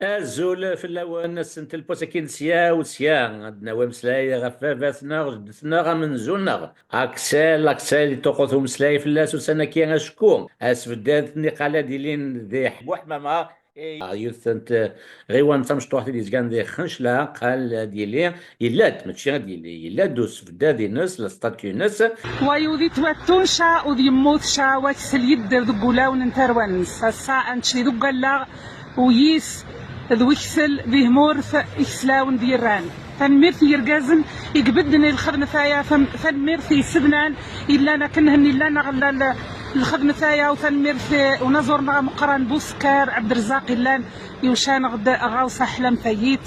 الزول في اللون سنت البوسكين سيا وسيا عندنا ومسلاي غفافتنا غجدتنا غمن زولنا اكسل توقف مسلاي في اللاس وسنة كي شكون اسفدات نقالة ديلين ذي حبوح ماما يثنت غيوان تمشطوح دي زكان ذي خنشلا قال ديلي يلاد ماشي ديلي يلاد دوس فداد ناس لستاتيو ناس ويودي تواتونشا ودي يموتشا واكسل يدر ذقولا وننتروانس السا انتشي ذقالا ويس ذويكسل ذي مورث إكسلاون ديران فنميرث يرقازن يقبدني الخدمة ثايا فنميرث يسبنان إلا أنا كنهن إلا أنا غلا الخدمة ثايا وفنميرث ونزورنا مقران بوسكار عبد الرزاق إلا يوشان غدا غاوص أحلام ثيت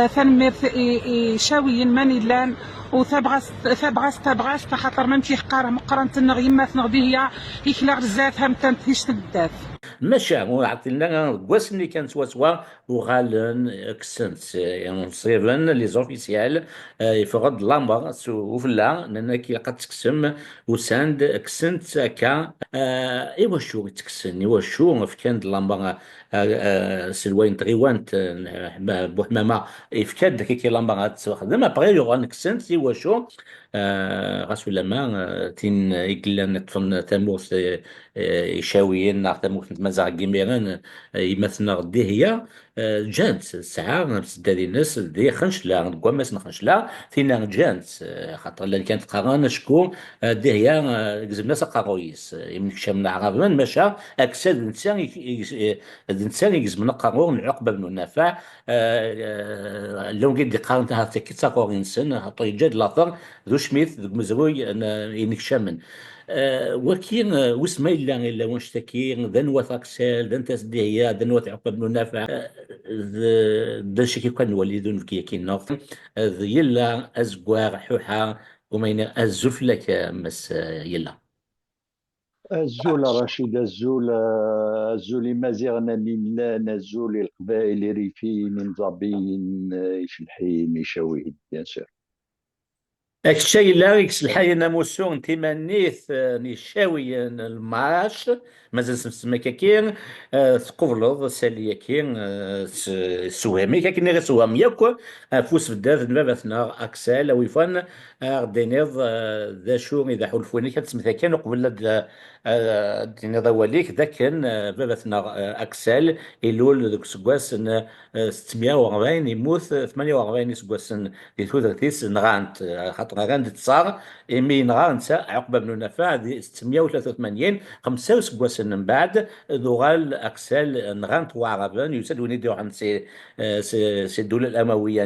فنميرث شاويين من إلا وثبغاس تخاطر ممشي حقاره مقران تنغيما ثنغدي هي يكلا غزات هم تنتيش تبداف ماشي هو عطينا كواسني كان سوا وغالن كسنت يعني صيفن لي زوفيسيال يفقد لامبا وفلا لان كي قد تكسم وساند كسنت كا ايوا شو تكسن ايوا شو في كان لامبا سلوين تغيوانت بوحمامه يفكاد كي لامبا تخدم ابغي يغان كسنت ايوا شو غاس ولا ما تين يقلان تفن تاموس يشاويين ناخذ ممكن مازال كيميران يمثلنا غدي هي جانت ساعة سدادي الناس دي خنشلا نقوم ما خنشلا فينا جانت خاطر اللي كانت قرانا شكون دي هي كزم ناس قارويس يمكن شامنا عربان ماشا اكسد الانسان الانسان يجزم قارون العقبه بن النفع لو قد قارنتها تكي تاكور انسان حتى يجد لاثر ذو شميث ذو مزروي انك شامن وكين وسما إلا ونشتكي ذن وثاكسل ذن تسديهيا ذن وثعقب بن نافع ذن شكي كان والدون في كي نوف يلا أزقواغ حوحا ومين أزف لك مس يلا الزول رشيد الزول الزول مازيغنا ميملان الزول القبائل ريفين مزابين يشلحين يشاوي بيان سور. الشيء لا يكس الحياة ناموسون تيمانيث نيشاوي المعاش مازال سمسما كاكين تقبلض سالية كين سوامي كاكين غير سوامي ياكو فوس بدات نبابثنا اكسال ويفان غدينيض ذا شو اذا حلفوني كتسمثا كان قبل دينيض وليك ذا كان بابثنا اكسال يلول ذوك سكواس 640 يموت 48 سكواس دي ثوث نغانت خاطر غاند تصار إمي نغانت عقبة بن نفع دي 683 خمسة وسكواسن من بعد ذغال أكسال نغانت وعربان يسد ونيديو عن سي الدولة الأموية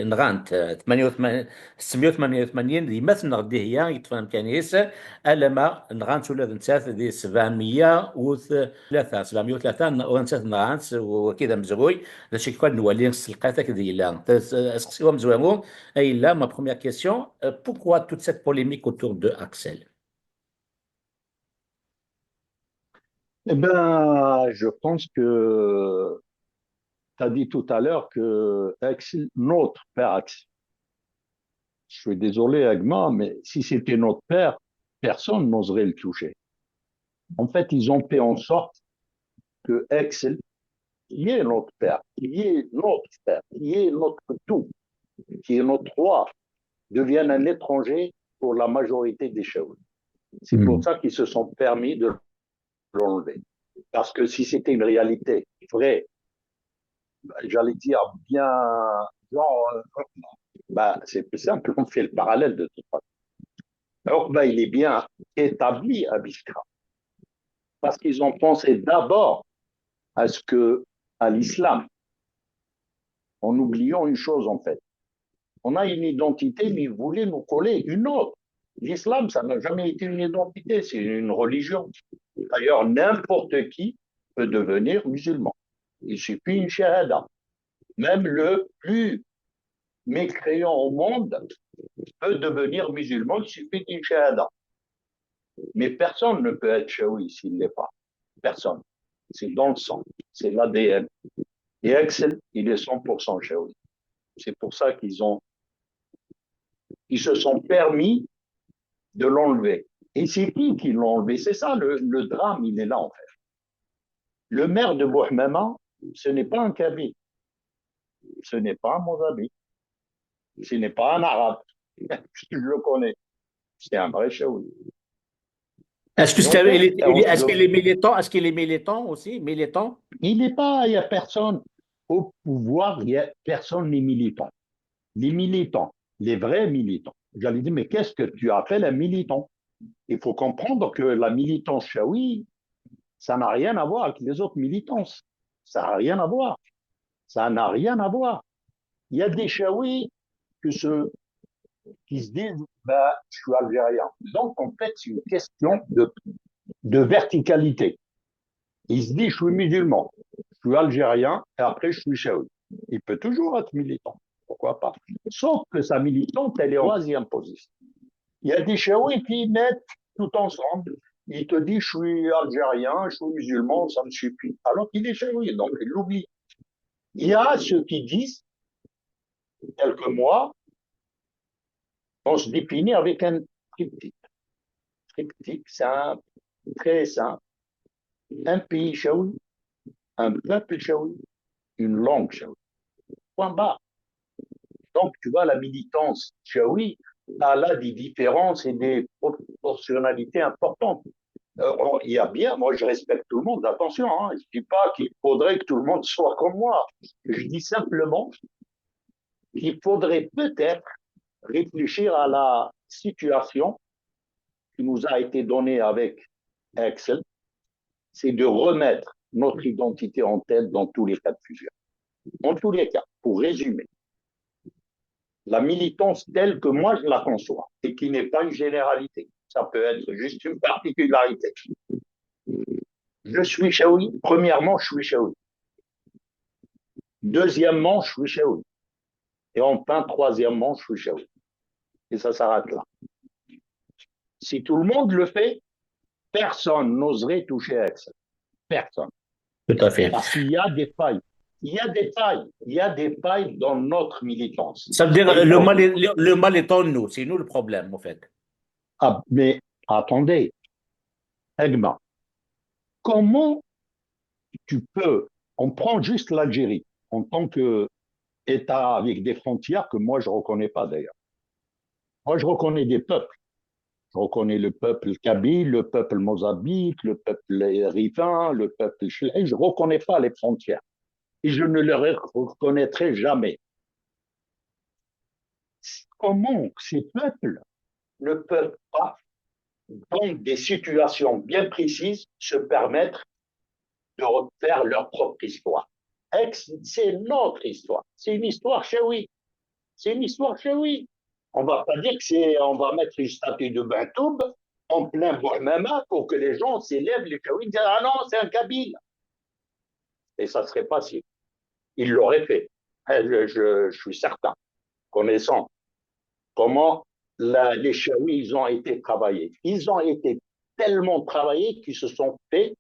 نغانت 88 688 دي مثل نغدي هي يتفهم كانيس ألما نغانت ولا نسات دي 703 ونسات نغانت وكذا مزروي ذا شي كان نولي نسلقاتك دي لا اسقسيهم مزوامو et là, ma première question, pourquoi toute cette polémique autour de Axel? Eh ben, je pense que tu as dit tout à l'heure que notre père Axel, je suis désolé Agma, mais si c'était notre père, personne n'oserait le toucher. En fait, ils ont fait en sorte que Axel, qui est notre père, qui est notre père, qui est notre tout, qui est notre roi, devienne un étranger pour la majorité des choses. C'est pour ça qu'ils se sont permis de l'enlever. Parce que si c'était une réalité vraie, j'allais dire bien, genre, c'est plus simple, on fait le parallèle de tout ça. Alors, il est bien établi à Biskra. Parce qu'ils ont pensé d'abord à l'islam, en oubliant une chose en fait. On a une identité, mais ils voulaient nous coller une autre. L'islam, ça n'a jamais été une identité, c'est une religion. D'ailleurs, n'importe qui peut devenir musulman. Il suffit une shahada. Même le plus mécréant au monde peut devenir musulman, il suffit d'une shahada. Mais personne ne peut être shawi s'il ne l'est pas. Personne. C'est dans le sang. C'est l'ADN. Et Axel, il est 100% shawi. C'est pour ça ils se sont permis de l'enlever. Et c'est qui l'a enlevé? C'est ça, le drame, il est là en fait. Le maire de Bouhmema, ce n'est pas un Kabyle, ce n'est pas un Mozambique, ce n'est pas un Arabe. Je le connais. C'est un vrai Chaoui. Est-ce que Et en fait, est-ce qu'il est militant aussi? Militant? il n'est pas, il n'y a personne au pouvoir, il y a personne n'est militant. Les militants, les vrais militants. J'allais dire, mais qu'est-ce que tu appelles un militant? Il faut comprendre que la militance chaoui, ça n'a rien à voir avec les autres militances. Ça n'a rien à voir. Ça n'a rien à voir. Il y a des chaouis qui se disent, bah, je suis algérien. Donc, en fait, c'est une question de verticalité. Il se dit, je suis musulman, je suis algérien, et après, je suis chaoui. Il peut toujours être militant. Pourquoi pas? Sauf que sa militante, elle est en troisième position. Il y a des chaouis qui mettent tout ensemble. Il te dit, je suis algérien, je suis musulman, ça me suffit. Alors qu'il est chaoui, donc il l'oublie. Il y a ceux qui disent, tel que moi, on se définit avec un triptyque. Triptyque simple, très simple. Un pays chaoui, un peuple chaoui, une langue chaoui. Point barre. Donc, tu vois, la militance chaoui a là des différences et des proportionnalités importantes. Il y a bien, moi je respecte tout le monde, attention, hein, je ne dis pas qu'il faudrait que tout le monde soit comme moi. Je dis simplement qu'il faudrait peut-être réfléchir à la situation qui nous a été donnée avec Excel, c'est de remettre notre identité en tête dans tous les cas de fusion. En tous les cas, pour résumer, la militance telle que moi je la conçois et qui n'est pas une généralité, ça peut être juste une particularité. Je suis chaoui. Premièrement, je suis chaoui. Deuxièmement, je suis chaoui. Et enfin, troisièmement, je suis chaoui. Et ça s'arrête là. Si tout le monde le fait, personne n'oserait toucher à Excel. Personne. Tout à fait. Parce qu'il y a des failles. Il y a des failles. Il y a des failles dans notre militance. Ça veut dire le mal est en nous, c'est nous le problème, en fait. Ah, mais attendez, Egma, comment tu peux, on prend juste l'Algérie en tant qu'État avec des frontières que moi je ne reconnais pas d'ailleurs. Moi je reconnais des peuples. Je reconnais le peuple kabyle, le peuple mozambique, le peuple rivin, le peuple chelais. Je ne reconnais pas les frontières. Et je ne les reconnaîtrai jamais. Comment ces peuples ne peuvent pas, dans des situations bien précises, se permettre de refaire leur propre histoire? C'est notre histoire. C'est une histoire chaoui. C'est une histoire chaoui. On va pas dire que on va mettre une statue de Bentoub en plein Bourmama pour que les gens s'élèvent, les chaouis disent ah non, c'est un Kabyle. Et ça serait facile. Ils l'auraient fait. Je suis certain. Connaissant comment les chaouis, ils ont été travaillés. Ils ont été tellement travaillés qu'ils se sont fait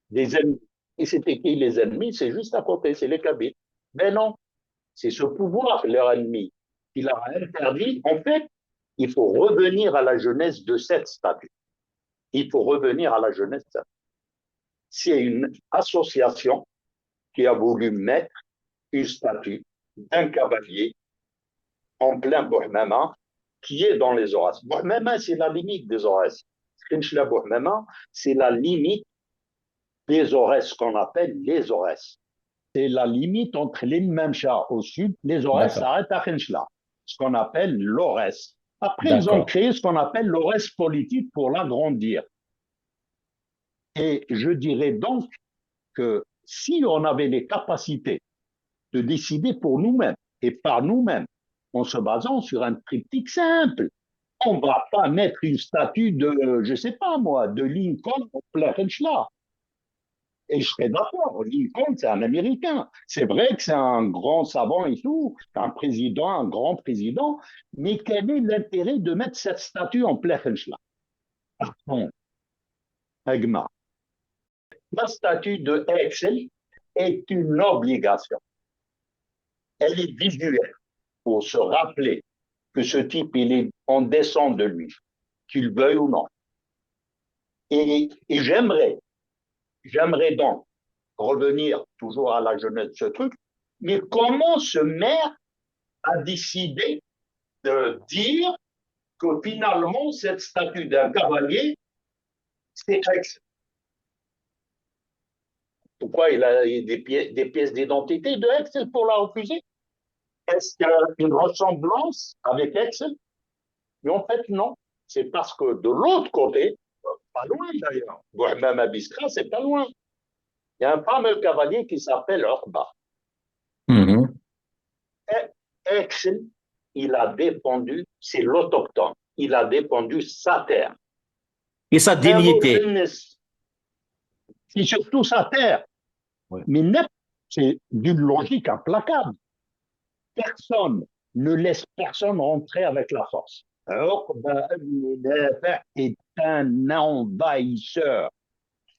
des ennemis. Et c'était qui les ennemis? C'est juste à côté, c'est les Kabyles. Mais non, c'est ce pouvoir, leur ennemi, qui leur a interdit. En fait, il faut revenir à la jeunesse de cette statue. Il faut revenir à la jeunesse de cette statue. C'est une association qui a voulu mettre une statue d'un cavalier en plein Bourmama, qui est dans les Aurès. Bourmama, c'est la limite des Aurès. Khinchla Bourmama, c'est la limite des Aurès, qu'on appelle les Aurès. C'est la limite entre l'Imamcha au sud, les Aurès s'arrêtent à Khinchla, ce qu'on appelle l'Aurès. Après, ils ont créé ce qu'on appelle l'Aurès politique pour l'agrandir. Et je dirais donc que si on avait les capacités de décider pour nous-mêmes et par nous-mêmes, en se basant sur un triptyque simple, on ne va pas mettre une statue de, je ne sais pas moi, de Lincoln au plein Khinchla. Et je serais d'accord, Lincoln, c'est un Américain. C'est vrai que c'est un grand savant et tout, un président, un grand président, mais quel est l'intérêt de mettre cette statue en plein Khinchla? Pardon, Egma. La statue de Excel est une obligation. Elle est visuelle pour se rappeler que ce type, on descend de lui, qu'il veuille ou non. Et j'aimerais donc revenir toujours à la jeunesse de ce truc, mais comment ce maire a décidé de dire que finalement, cette statue d'un cavalier, c'est ex. Pourquoi il a des pièces d'identité de Excel pour la refuser? Est-ce qu'il y a une ressemblance avec Excel? Mais en fait, non. C'est parce que de l'autre côté, pas loin d'ailleurs, même à Biskra, c'est pas loin. Il y a un fameux cavalier qui s'appelle Orba. Mhm. Excel, il a défendu, c'est l'autochtone, il a défendu sa terre. Et sa dignité. C'est surtout sa terre. Ouais. Mais c'est d'une logique implacable. Personne ne laisse personne rentrer avec la force. Alors, est un envahisseur.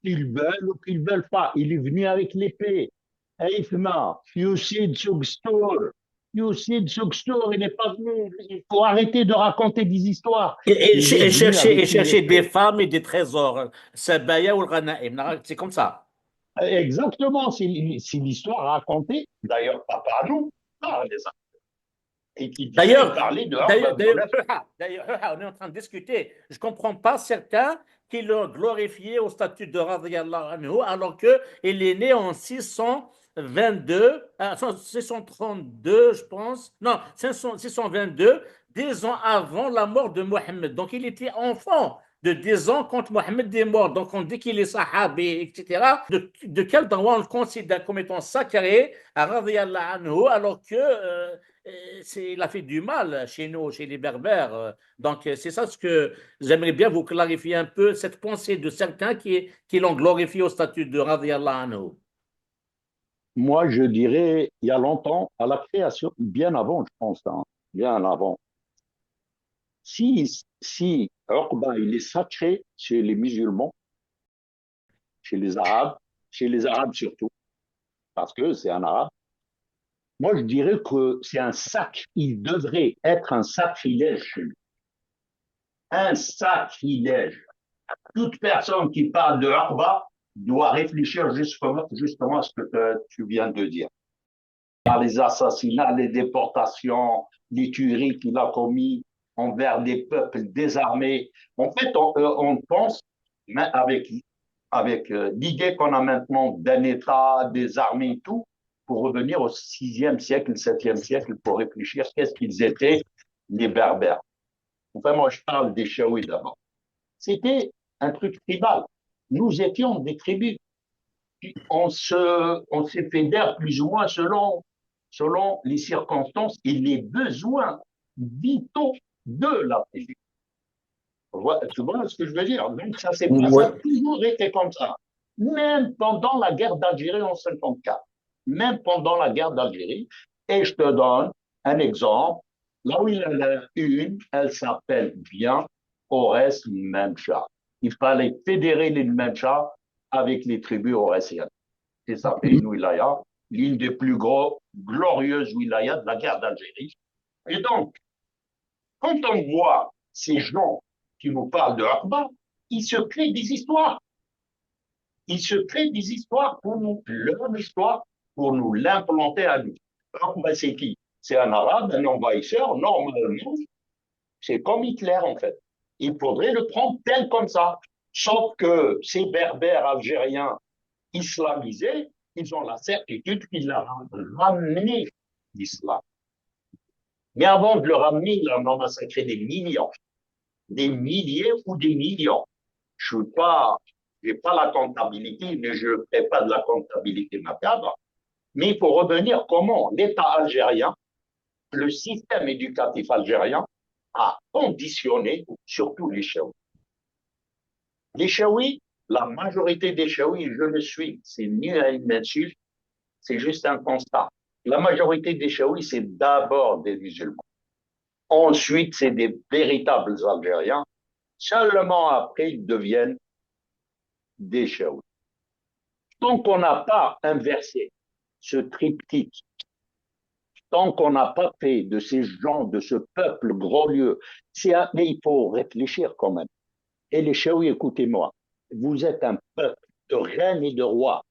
Qu'ils veulent ou qu'ils ne veulent pas. Il est venu avec l'épée. Aïfma, Youssid Sougstour. Youssid Sougstour, il n'est pas venu. Il faut arrêter de raconter des histoires. Et chercher des femmes et des trésors. Sabaya ou le Ghanaïm. C'est comme ça. Exactement. C'est l'histoire racontée, d'ailleurs, pas par nous, par les autres. Et qui d'ailleurs, on est en train de discuter. Je ne comprends pas certains qui l'ont glorifié au statut de radiyallahu anhu alors qu'il est né en 622, 632, je pense. Non, 622, 10 ans avant la mort de Mohammed. Donc, il était enfant de 10 ans quand Mohammed est mort. Donc, on dit qu'il est sahabi, etc. De quel droit on le considère comme étant sacré à radiyallahu anhu alors que il a fait du mal chez nous, chez les Berbères. Donc, c'est ça ce que j'aimerais bien vous clarifier un peu, cette pensée de certains qui l'ont glorifié au statut de radiyallahu anhu. Moi, je dirais, il y a longtemps, à la création, bien avant, je pense, hein, bien avant. Si Uqba, il est sacré chez les musulmans, chez les Arabes surtout, parce que c'est un Arabe, moi, je dirais que c'est un sac. Il devrait être un sacrilège chez lui. Un sacrilège. Toute personne qui parle de Uqba doit réfléchir justement à ce que tu viens de dire. Par les assassinats, les déportations, les tueries qu'il a commis envers des peuples désarmés. En fait, on pense, mais avec l'idée qu'on a maintenant d'un État désarmé et tout, pour revenir au 6e siècle, 7e siècle, pour réfléchir qu'est-ce qu'ils étaient, les Berbères. Enfin, moi, je parle des Chaouis d'abord. C'était un truc tribal. Nous étions des tribus. On se fédère plus ou moins selon les circonstances et les besoins vitaux de la tribu. Tu vois ce que je veux dire? Donc, ça a toujours été comme ça. Même pendant la guerre d'Algérie en 1954. Même pendant la guerre d'Algérie. Et je te donne un exemple. Là où il y en a une, elle s'appelle bien Ores Memcha. Il fallait fédérer les Memcha avec les tribus aurésiennes. C'est ça, une wilaya, l'une des plus glorieuses wilayas de la guerre d'Algérie. Et donc, quand on voit ces gens qui nous parlent de Uqba, ils se créent des histoires. Ils se créent des histoires pour nous, leur histoire, pour nous l'implanter à nous. Uqba, c'est qui? C'est un arabe, un envahisseur, normalement. C'est comme Hitler, en fait. Il faudrait le prendre tel comme ça. Sauf que ces berbères algériens islamisés, ils ont la certitude qu'il a ramené l'islam. Mais avant de le ramener, il en a massacré des millions. Des milliers ou des millions. Je n'ai pas la comptabilité, mais je ne fais pas de la comptabilité macabre. Mais il faut revenir comment l'État algérien, le système éducatif algérien, a conditionné surtout les Chaouis. Les Chaouis, la majorité des Chaouis, je le suis, c'est ni une insulte, c'est juste un constat. La majorité des Chaouis, c'est d'abord des musulmans. Ensuite, c'est des véritables Algériens. Seulement après, ils deviennent des Chaouis. Tant qu'on n'a pas inversé ce triptyque, tant qu'on n'a pas fait de ces gens, de ce peuple glorieux, mais il faut réfléchir quand même. Et les Chaouis, écoutez-moi, vous êtes un peuple de reines et de rois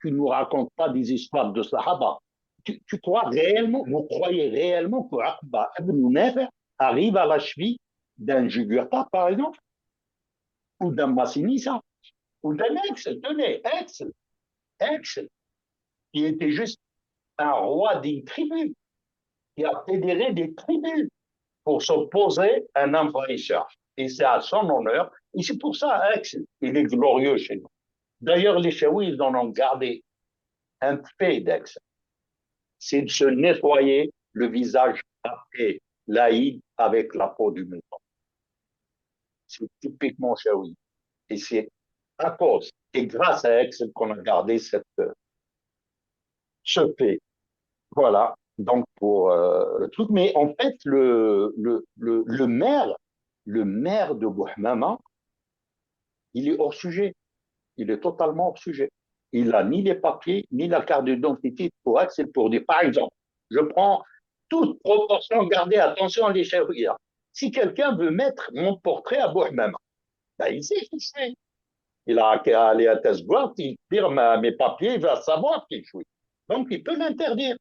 tu ne nous racontes pas des histoires de Sahaba. Tu crois réellement, vous croyez réellement que Aqba ibn Nafi' arrive à la cheville d'un Jugurtha, par exemple, ou d'un Massinissa, ou d'un tenez, Ex, qui était juste un roi des tribus, qui a fédéré des tribus pour s'opposer à un envahisseur. Et c'est à son honneur. Et c'est pour ça, Aix, il est glorieux chez nous. D'ailleurs, les Chaouis, ils en ont gardé un fait d'Aix. C'est de se nettoyer le visage après l'Aïd avec la peau du mouton. C'est typiquement Chaoui. Et c'est à cause et grâce à Aix qu'on a gardé ce fait. Voilà. Donc, pour le truc. Mais en fait, le maire de Bouhmama, il est hors sujet. Il est totalement hors sujet. Il n'a ni les papiers, ni la carte d'identité pour accès pour dire, par exemple, je prends toute proportion gardée, attention les chahouïas. Si quelqu'un veut mettre mon portrait à Bouhmama, ben, il sait qui c'est. Il a qu'à aller à Tesboire, il firme mes papiers, il va savoir qui je suis. Donc, il peut l'interdire.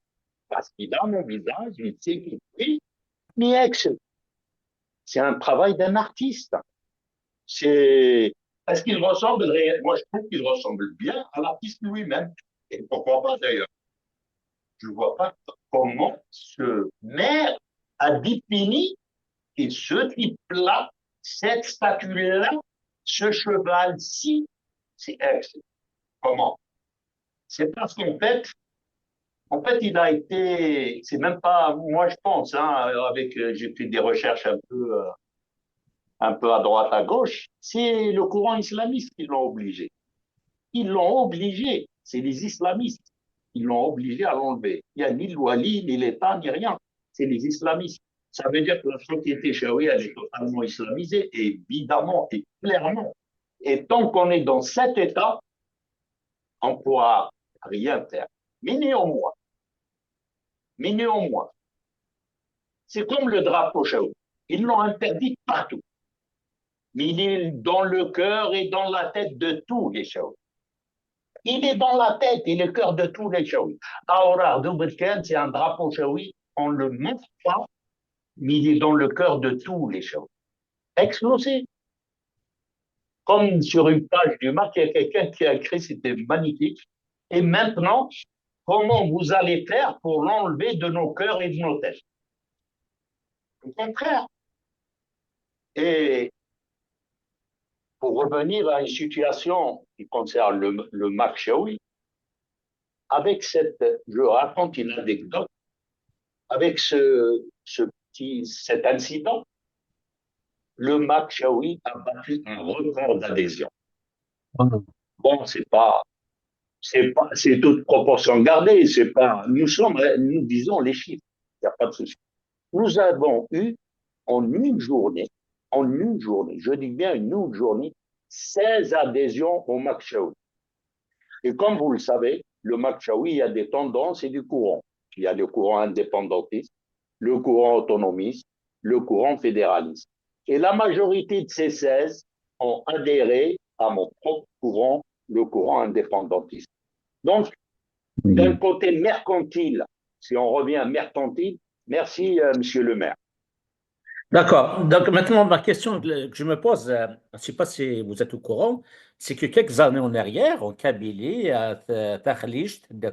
Parce qu'il a mon visage, il sait qui je suis. Mais c'est un travail d'un artiste. Est-ce qu'il ressemble réellement? Moi, je trouve qu'il ressemble bien à l'artiste lui-même. Et pourquoi pas d'ailleurs? Je ne vois pas comment ce maire a défini que ce type-là, cette statue-là, ce cheval-ci, c'est excellent. Comment? C'est parce qu'en fait, il a été, c'est même pas, moi je pense, hein, j'ai fait des recherches un peu à droite, à gauche, c'est le courant islamiste qui l'ont obligé. Ils l'ont obligé, c'est les islamistes. Ils l'ont obligé à l'enlever. Il n'y a ni l'Ouali, ni l'État, ni rien. C'est les islamistes. Ça veut dire que la société chaouie, elle est totalement islamisée, évidemment et clairement. Et tant qu'on est dans cet état, on ne pourra rien faire. Mais néanmoins, c'est comme le drapeau chaoui. Ils l'ont interdit partout. Mais il est dans le cœur et dans la tête de tous les chaouis. Il est dans la tête et le cœur de tous les chaouis. Aourar d'Oubrken, c'est un drapeau chaoui. On ne le montre pas, mais il est dans le cœur de tous les chaouis. Explosé. Comme sur une page du Mac, il y a quelqu'un qui a écrit, c'était magnifique. Et maintenant, comment vous allez faire pour l'enlever de nos cœurs et de nos têtes? Au contraire. Et pour revenir à une situation qui concerne le Mac Chaoui, avec je raconte une anecdote, avec cet incident, le Mac Chaoui a battu un record d'adhésion. Bon, c'est toute proportion gardée, nous disons les chiffres, il n'y a pas de souci. Nous avons eu en une journée, je dis bien une journée, 16 adhésions au Mac Chaoui. Et comme vous le savez, le Mac Chaoui, il y a des tendances et du courant. Il y a le courant indépendantiste, le courant autonomiste, le courant fédéraliste. Et la majorité de ces 16 ont adhéré à mon propre courant, le courant indépendantiste. Donc, d'un côté mercantile, si on revient à mercantile, merci, monsieur le maire. D'accord. Donc maintenant, ma question que je me pose, je ne sais pas si vous êtes au courant, c'est que quelques années en arrière, en Kabylie, à Takhlicht, de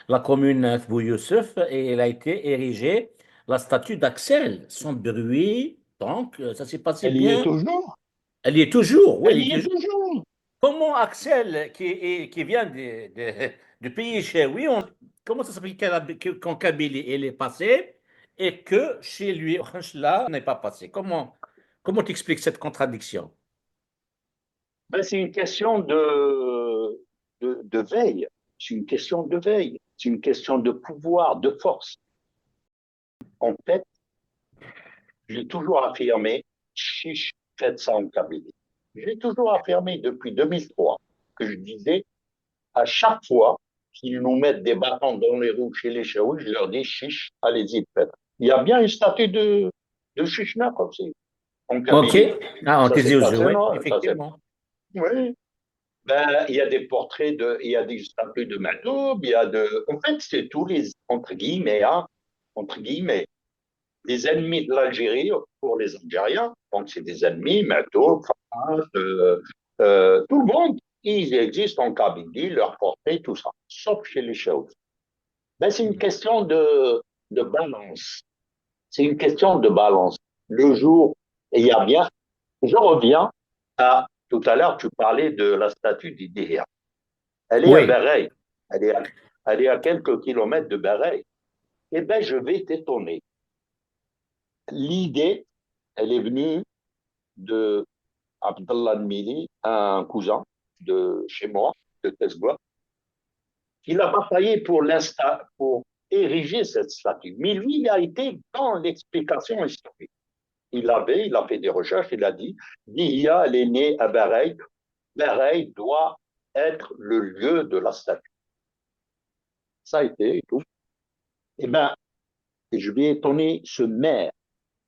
la commune de Bou Youssef, et il a été érigé la statue d'Axel, sans bruit. Donc, ça s'est passé Elle y est bien. toujours. Elle y est toujours, oui, elle Elle y y est est toujours. toujours. Comment Axel, qui vient du pays chez lui, comment ça s'appelle qu'en Kabylie il est passé et que chez lui, au Khanchla, n'est pas passé? Comment tu expliques cette contradiction? Ben, c'est une question de veille. C'est une question de veille. C'est une question de pouvoir, de force. En fait, j'ai toujours affirmé, chiche, faites ça en Kabylie. J'ai toujours affirmé depuis 2003 que je disais, à chaque fois qu'ils nous mettent des bâtons dans les roues chez les Chaouis, je leur dis, chiche, allez-y, faites. Il y a bien une statue de Chichna comme ça, en Ok. Kabylie. Ah, on Ça te dit s'est aux yeux, passé, oui, non? effectivement. Oui. Ben, il y a des portraits il y a des statues de Matoub, en fait, c'est tous les, entre guillemets, hein, entre guillemets, les ennemis de l'Algérie pour les Algériens. Donc, c'est des ennemis, Matoub, Farache, tout le monde. Ils existent en Kabylie, leurs portraits, tout ça. Sauf chez les Chaouis. Ben, c'est une question de balance. C'est une question de balance. Le jour, et il y a bien, je reviens à, tout à l'heure, tu parlais de la statue d'Idéhia. Elle est à Oui, Bereil. Elle est à, elle est à quelques kilomètres de Bereil. Eh bien, je vais t'étonner. L'idée, elle est venue de Abdallah Mili, un cousin de chez moi, de Tesbois. Il a bataillé pour ériger cette statue. Mais lui, il a été dans l'explication historique. Il a fait des recherches, il a dit, Dihia, elle est née à Bereil. Bereil doit être le lieu de la statue. Ça a été et tout. Eh bien, je vais étonner ce maire,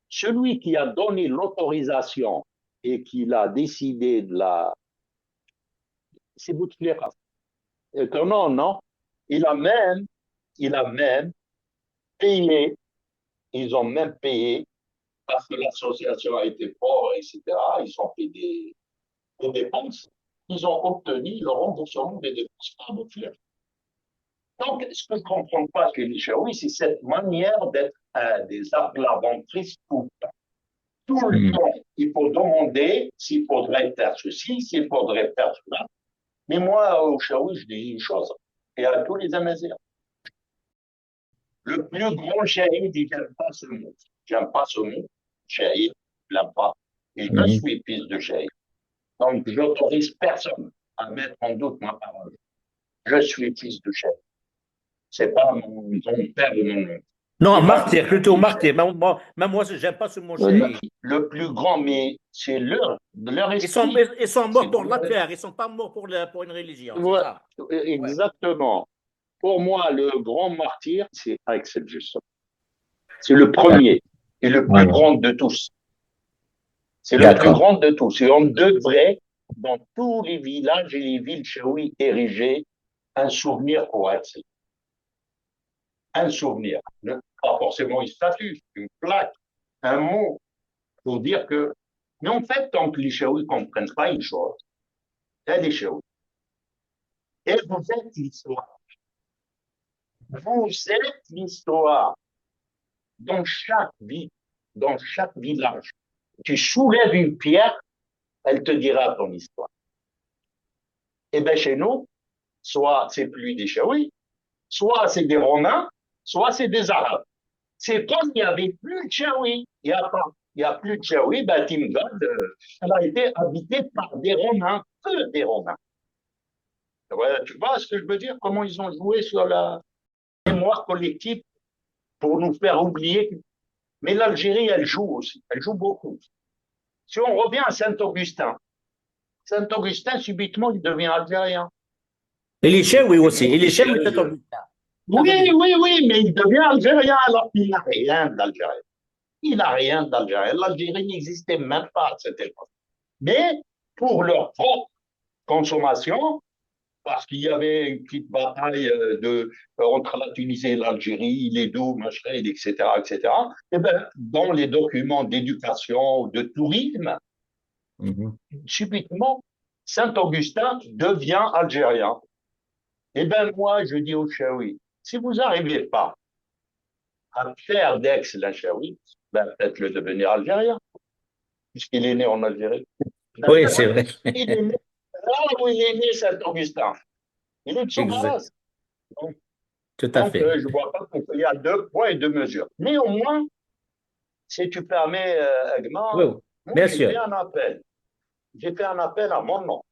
celui qui a donné l'autorisation et qui l'a décidé de la. C'est Bouteflika. Étonnant, non? Il a même, il a même payé, ils ont même payé, parce que l'association a été forte, etc. Ils ont fait des dépenses. Ils ont obtenu le remboursement des dépenses par Bouteflika. Donc, ce que je ne comprends pas chez les Chaouis, c'est cette manière d'être des arglaventrices tout le temps. Tout le mhm. temps, il faut demander s'il faudrait faire ceci, s'il faudrait faire cela. Mais moi, au Chaoui, je dis une chose, et à tous les Amazirs. Le plus grand shahid, il n'aime pas ce mot. J'aime pas ce mot. Shahid, je l'aime pas. Et je Mhm. suis fils de shahid. Donc, je n'autorise personne à mettre en doute ma parole. Je suis fils de shahid. C'est pas mon père ou mon oncle. Non, C'est mon martyr, père plutôt qui est martyr. shahid. Même moi, j'aime pas ce mot Le, shahid. le plus grand, mais c'est leur Ils sont, esprit. ils sont morts C'est pour la terre, ils sont pas morts pour, pour une religion, c'est ouais, ça. Ouais. exactement. Pour moi, le grand martyr, c'est Axel Justin. C'est le D'accord. premier et le plus Ouais. grand de tous. C'est le plus D'accord. grand de tous. Et on devrait, dans tous les villages et les villes chaouis, ériger un souvenir pour Axel. Un souvenir. Pas forcément une statue, une plaque, un mot pour dire que. Mais en fait, tant que les chaouis ne comprennent pas une chose, c'est les chaouis. Et vous êtes l'histoire. Vous êtes l'histoire. Dans chaque ville, dans chaque village, tu soulèves une pierre, elle te dira ton histoire. Et bien chez nous, soit c'est plus des Chaouis, soit c'est des Romains, soit c'est des Arabes. C'est comme il n'y avait plus de Chaouis. Il y a plus de Chaouis, ben Timgad, elle a été habitée par des Romains, que des Romains. Ouais, tu vois ce que je veux dire? Comment ils ont joué sur la mémoire collective pour nous faire oublier. Mais l'Algérie, elle joue aussi. Elle joue beaucoup. Si on revient à Saint-Augustin, Saint-Augustin, subitement, il devient algérien. Et les chiens, oui Du aussi. mot Et les chiens, oui, c'est siège. Augustin. Ça Oui, veut dire. oui, oui, mais il devient algérien alors qu'il n'a rien d'algérien. Il n'a rien d'algérien. L'Algérie n'existait même pas à cette époque. Mais pour leur propre consommation, parce qu'il y avait une petite bataille entre la Tunisie et l'Algérie, les deux, machin, etc., etc., et ben, dans les documents d'éducation, de tourisme, Mhm. subitement, Saint-Augustin devient algérien. Eh bien, moi, je dis aux Chaouis, si vous n'arrivez pas à faire d'Aix l'Achaoui, ben, faites-le devenir algérien, puisqu'il est né en Algérie. Oui, c'est vrai. Il est né là où il est né, Saint-Augustin. Il est de Exact. Sogaras. Donc, Tout à fait. je ne vois pas qu'il y a deux poids et deux mesures. Néanmoins, si tu permets, Oui, Agman, oui. moi, Bien j'ai fait sûr. un appel. J'ai fait un appel à mon nom.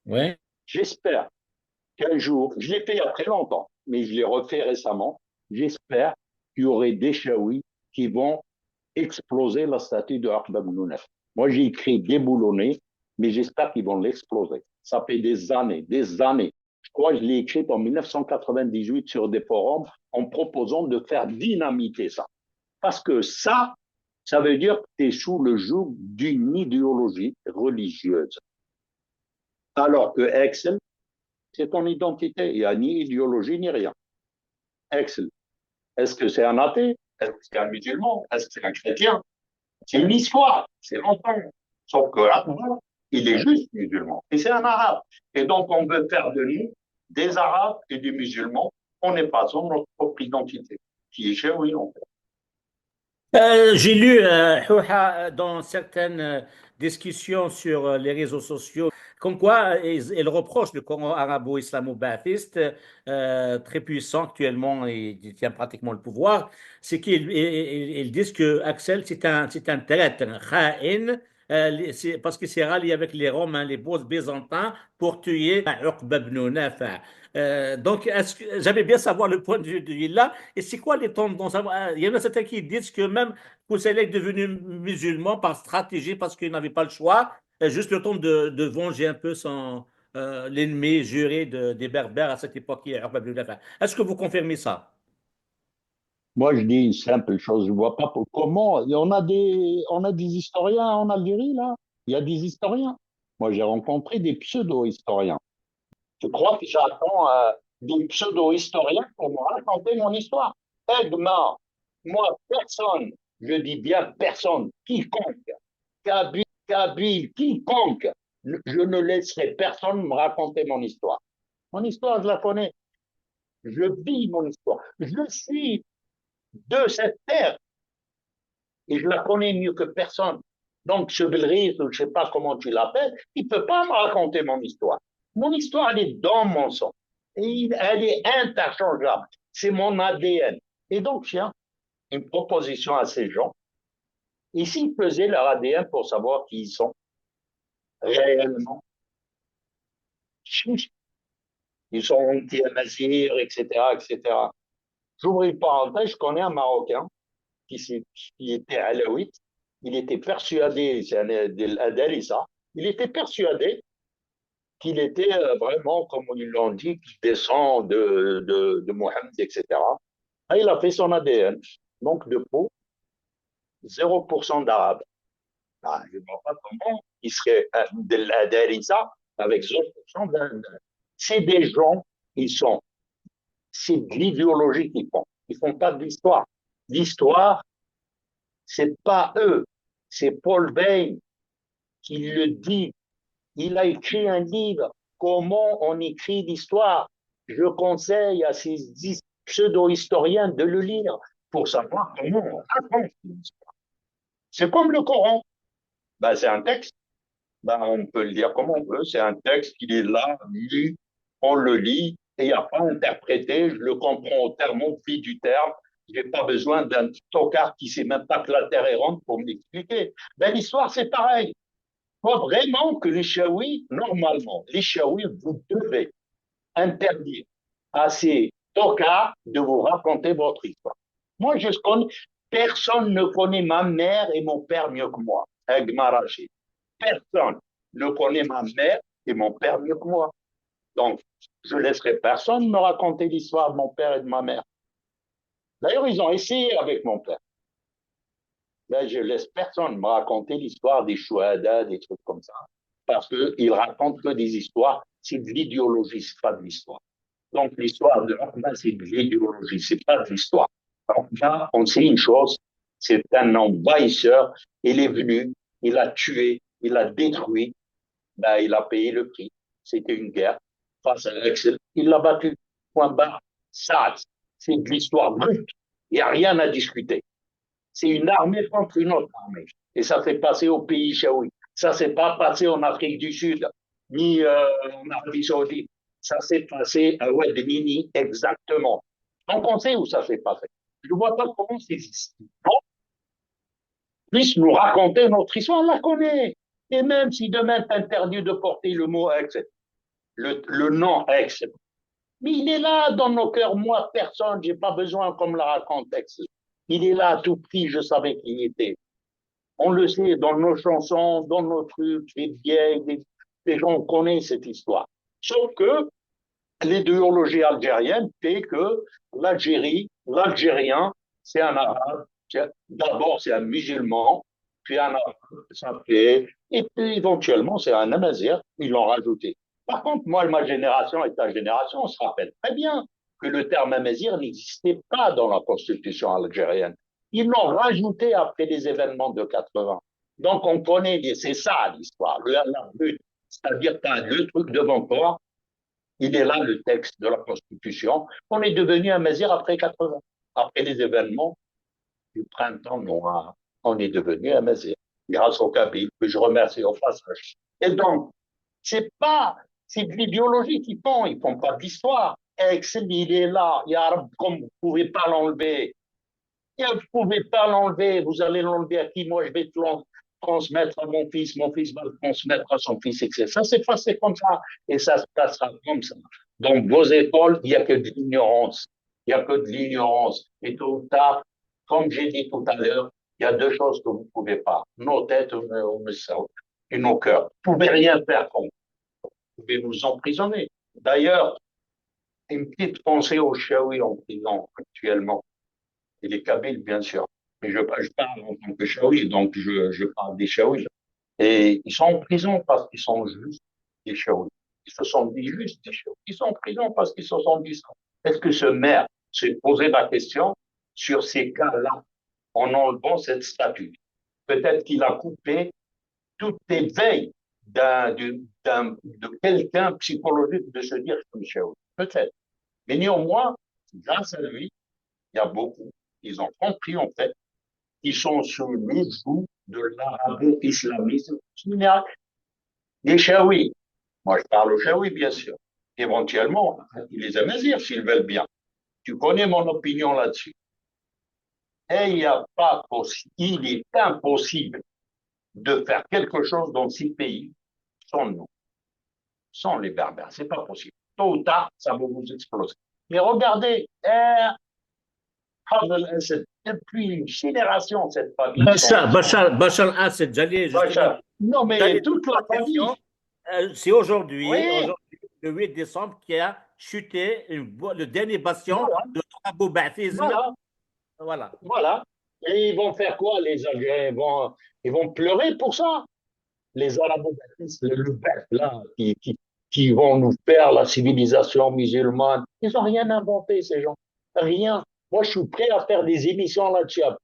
Oui. J'espère qu'un jour, je l'ai fait il y a très longtemps, mais je l'ai refait récemment. J'espère qu'il y aurait des Chaouis qui vont exploser la statue de Ahmed Mounef. Moi, j'ai écrit déboulonné, mais j'espère qu'ils vont l'exploser. Ça fait des années, des années. Je crois que je l'ai écrit en 1998 sur des forums en proposant de faire dynamiter ça. Parce que ça veut dire que tu es sous le joug d'une idéologie religieuse. Alors que Excel, c'est ton identité. Il n'y a ni idéologie ni rien. Excel, est-ce que c'est un athée? Est-ce que c'est un musulman? Est-ce que c'est un chrétien? C'est une histoire, c'est longtemps. Sauf que là, il est juste musulman. Et c'est un arabe. Et donc, on veut faire de nous des arabes et des musulmans. On n'est pas sur notre propre identité, qui est chez oui, en fait. J'ai lu Houha, dans certaines discussions sur les réseaux sociaux, comme quoi ils reprochent le Coran arabo-islamo-baathiste, très puissant actuellement et qui tient pratiquement le pouvoir. C'est qu'ils disent que Axel, c'est un traître, un kha'in, parce qu'il s'est rallié avec les Romains, les beaux byzantins, pour tuer Uqba ibn Nafi'. Donc, j'aimerais bien savoir le point de vue de lui là. Et c'est quoi les tendances? Il y en a certains qui disent que même Hussein est devenu musulman par stratégie parce qu'il n'avait pas le choix, juste le temps de venger un peu l'ennemi juré des Berbères à cette époque, qui est Uqba ibn Nafi'. Est-ce que vous confirmez ça? Moi, je dis une simple chose. Je vois pas comment. On a des historiens en Algérie, là. Il y a des historiens. Moi, j'ai rencontré des pseudo-historiens. Je crois que j'attends des pseudo-historiens pour me raconter mon histoire. Aide-moi. Moi, personne, je dis bien personne, quiconque, Kabyle, quiconque, je ne laisserai personne me raconter mon histoire. Mon histoire, je la connais. Je vis mon histoire. Je suis de cette terre et je la connais mieux que personne. Donc, ce Belrive, ou je ne sais pas comment tu l'appelles, il ne peut pas me raconter mon histoire. Mon histoire, elle est dans mon sang. Et elle est interchangeable. C'est mon ADN. Et donc, tiens, une proposition à ces gens. Et s'ils faisaient leur ADN pour savoir qui ils sont réellement, ils sont anti-Amazir, etc., etc. J'ouvre une parenthèse, je connais un Marocain qui était alaouite. Il était persuadé, c'est un Adarissa, il était persuadé qu'il était vraiment, comme ils l'ont dit, qu'il descend de Mohammed, etc. Et il a fait son ADN. Donc, de peau, 0% d'arabe. Ah, je ne vois pas comment il serait de l'Adarissa avec 0% d'arabe. C'est des gens, c'est de l'idéologie qu'ils font. Ils font pas de l'histoire. L'histoire, c'est pas eux. C'est Paul Bain qui le dit. Il a écrit un livre, Comment on écrit l'histoire. Je conseille à ces pseudo-historiens de le lire pour savoir comment on raconte l'histoire. C'est comme le Coran. Ben, c'est un texte. Ben, on peut le dire comme on veut. C'est un texte qui est là, lu, on le lit, et il n'y a pas à interpréter. Je le comprends au terme, au fil du terme. Je n'ai pas besoin d'un tocard qui ne sait même pas que la Terre est ronde pour m'expliquer. Ben, l'histoire, c'est pareil. Faut vraiment que les Chaouis, normalement, les Chaouis, vous devez interdire à ces tocards de vous raconter votre histoire. Moi, je connais, personne ne connaît ma mère et mon père mieux que moi, Agmarachi. Personne ne connaît ma mère et mon père mieux que moi. Donc, je laisserai personne me raconter l'histoire de mon père et de ma mère. D'ailleurs, ils ont essayé avec mon père. Ben, je laisse personne me raconter l'histoire des Chouhada, des trucs comme ça. Parce qu'ils racontent que des histoires. C'est de l'idéologie, c'est pas de l'histoire. Donc, l'histoire de Rahman, c'est de l'idéologie, c'est pas de l'histoire. Donc là, on sait une chose, c'est un envahisseur. Il est venu, il a tué, il a détruit, ben, il a payé le prix. C'était une guerre face à Excel. Il l'a battu. Point barre. Ça, c'est de l'histoire brute. Il n'y a rien à discuter. C'est une armée contre une autre armée. Et ça s'est passé au pays Chaoui. Ça s'est pas passé en Afrique du Sud, ni en Arabie Saoudite. Ça s'est passé à Oued Nini, exactement. Donc on sait où ça s'est passé. Je ne vois pas comment ces gens puissent nous raconter notre histoire. On la connaît. Et même si demain tu interdit de porter le mot ex, le nom ex, mais il est là dans nos cœurs. Moi, personne, j'ai pas besoin qu'on me la raconte ex. Il est là à tout prix, je savais qu'il y était. On le sait dans nos chansons, dans nos trucs, les vieilles, les gens connaissent cette histoire. Sauf que l'idéologie algérienne fait que l'Algérien, c'est un arabe, d'abord c'est un musulman, puis un arabe, ça fait, et puis éventuellement c'est un amazigh, ils l'ont rajouté. Par contre, moi, ma génération et ta génération, on se rappelle très bien que le terme amazigh n'existait pas dans la constitution algérienne. Ils l'ont rajouté après les événements de 80. Donc, on connaît, c'est ça l'histoire, la but. C'est-à-dire, tu as le truc devant toi, il est là, le texte de la constitution. On est devenu amazigh après 80. Après les événements du printemps noir, on est devenu amazigh, grâce au Kabyle, que je remercie au passage. Et donc, c'est pas, c'est de l'idéologie qu'ils font pas d'histoire. Excel, il est là, il y a, comme vous pouvez pas l'enlever. Et vous pouvez pas l'enlever, vous allez l'enlever à qui? Moi, je vais te transmettre à mon fils va le transmettre à son fils, etc. Ça s'est passé comme ça, et ça se passera comme ça. Donc, vos écoles, il n'y a que de l'ignorance. Il n'y a que de l'ignorance. Et tôt ou tard, comme j'ai dit tout à l'heure, il y a deux choses que vous ne pouvez pas. Nos têtes ou nos cerveaux et nos cœurs. Vous ne pouvez rien faire contre. Vous pouvez nous emprisonner. D'ailleurs, une petite pensée aux Chaouis en prison actuellement. Et les Kabyles, bien sûr. Mais je parle en tant que Chaoui, donc je parle des Chaouis. Et ils sont en prison parce qu'ils sont justes, des Chaouis. Ils se sont dit justes, des Chaouis. Ils sont en prison parce qu'ils se sont dit ça. Est-ce que ce maire s'est posé la question sur ces cas-là en enlevant cette statue? Peut-être qu'il a coupé tout éveil de quelqu'un psychologique de se dire je suis Chaoui. Peut-être. Mais néanmoins, grâce à lui, il y a beaucoup. Ils ont compris, en fait, qu'ils sont sous le joug de l'arabo-islamisme sunniaque. Les Chaouis, moi je parle aux Chaouis, bien sûr. Éventuellement, les Amazirs, s'ils veulent bien. Tu connais mon opinion là-dessus. Et il n'y a pas possible, il est impossible de faire quelque chose dans ces pays sans nous, sans les Berbères. C'est pas possible. Tôt ou tard, ça va vous exploser. Mais regardez, depuis une génération, cette famille Bachar al-Assad, j'allais justement. Bachar. Non, mais J'allais toute poser la la famille. question. C'est aujourd'hui, Oui, le 8 décembre, qui a chuté le dernier bastion voilà, de l'arabobathysme. voilà, Voilà. voilà. Et ils vont faire quoi, les Algériens? Ils vont pleurer pour ça. Les arabo-baptistes, le bête, là, qui vont nous faire la civilisation musulmane. Ils n'ont rien inventé, ces gens. Rien. Moi, je suis prêt à faire des émissions là-dessus, à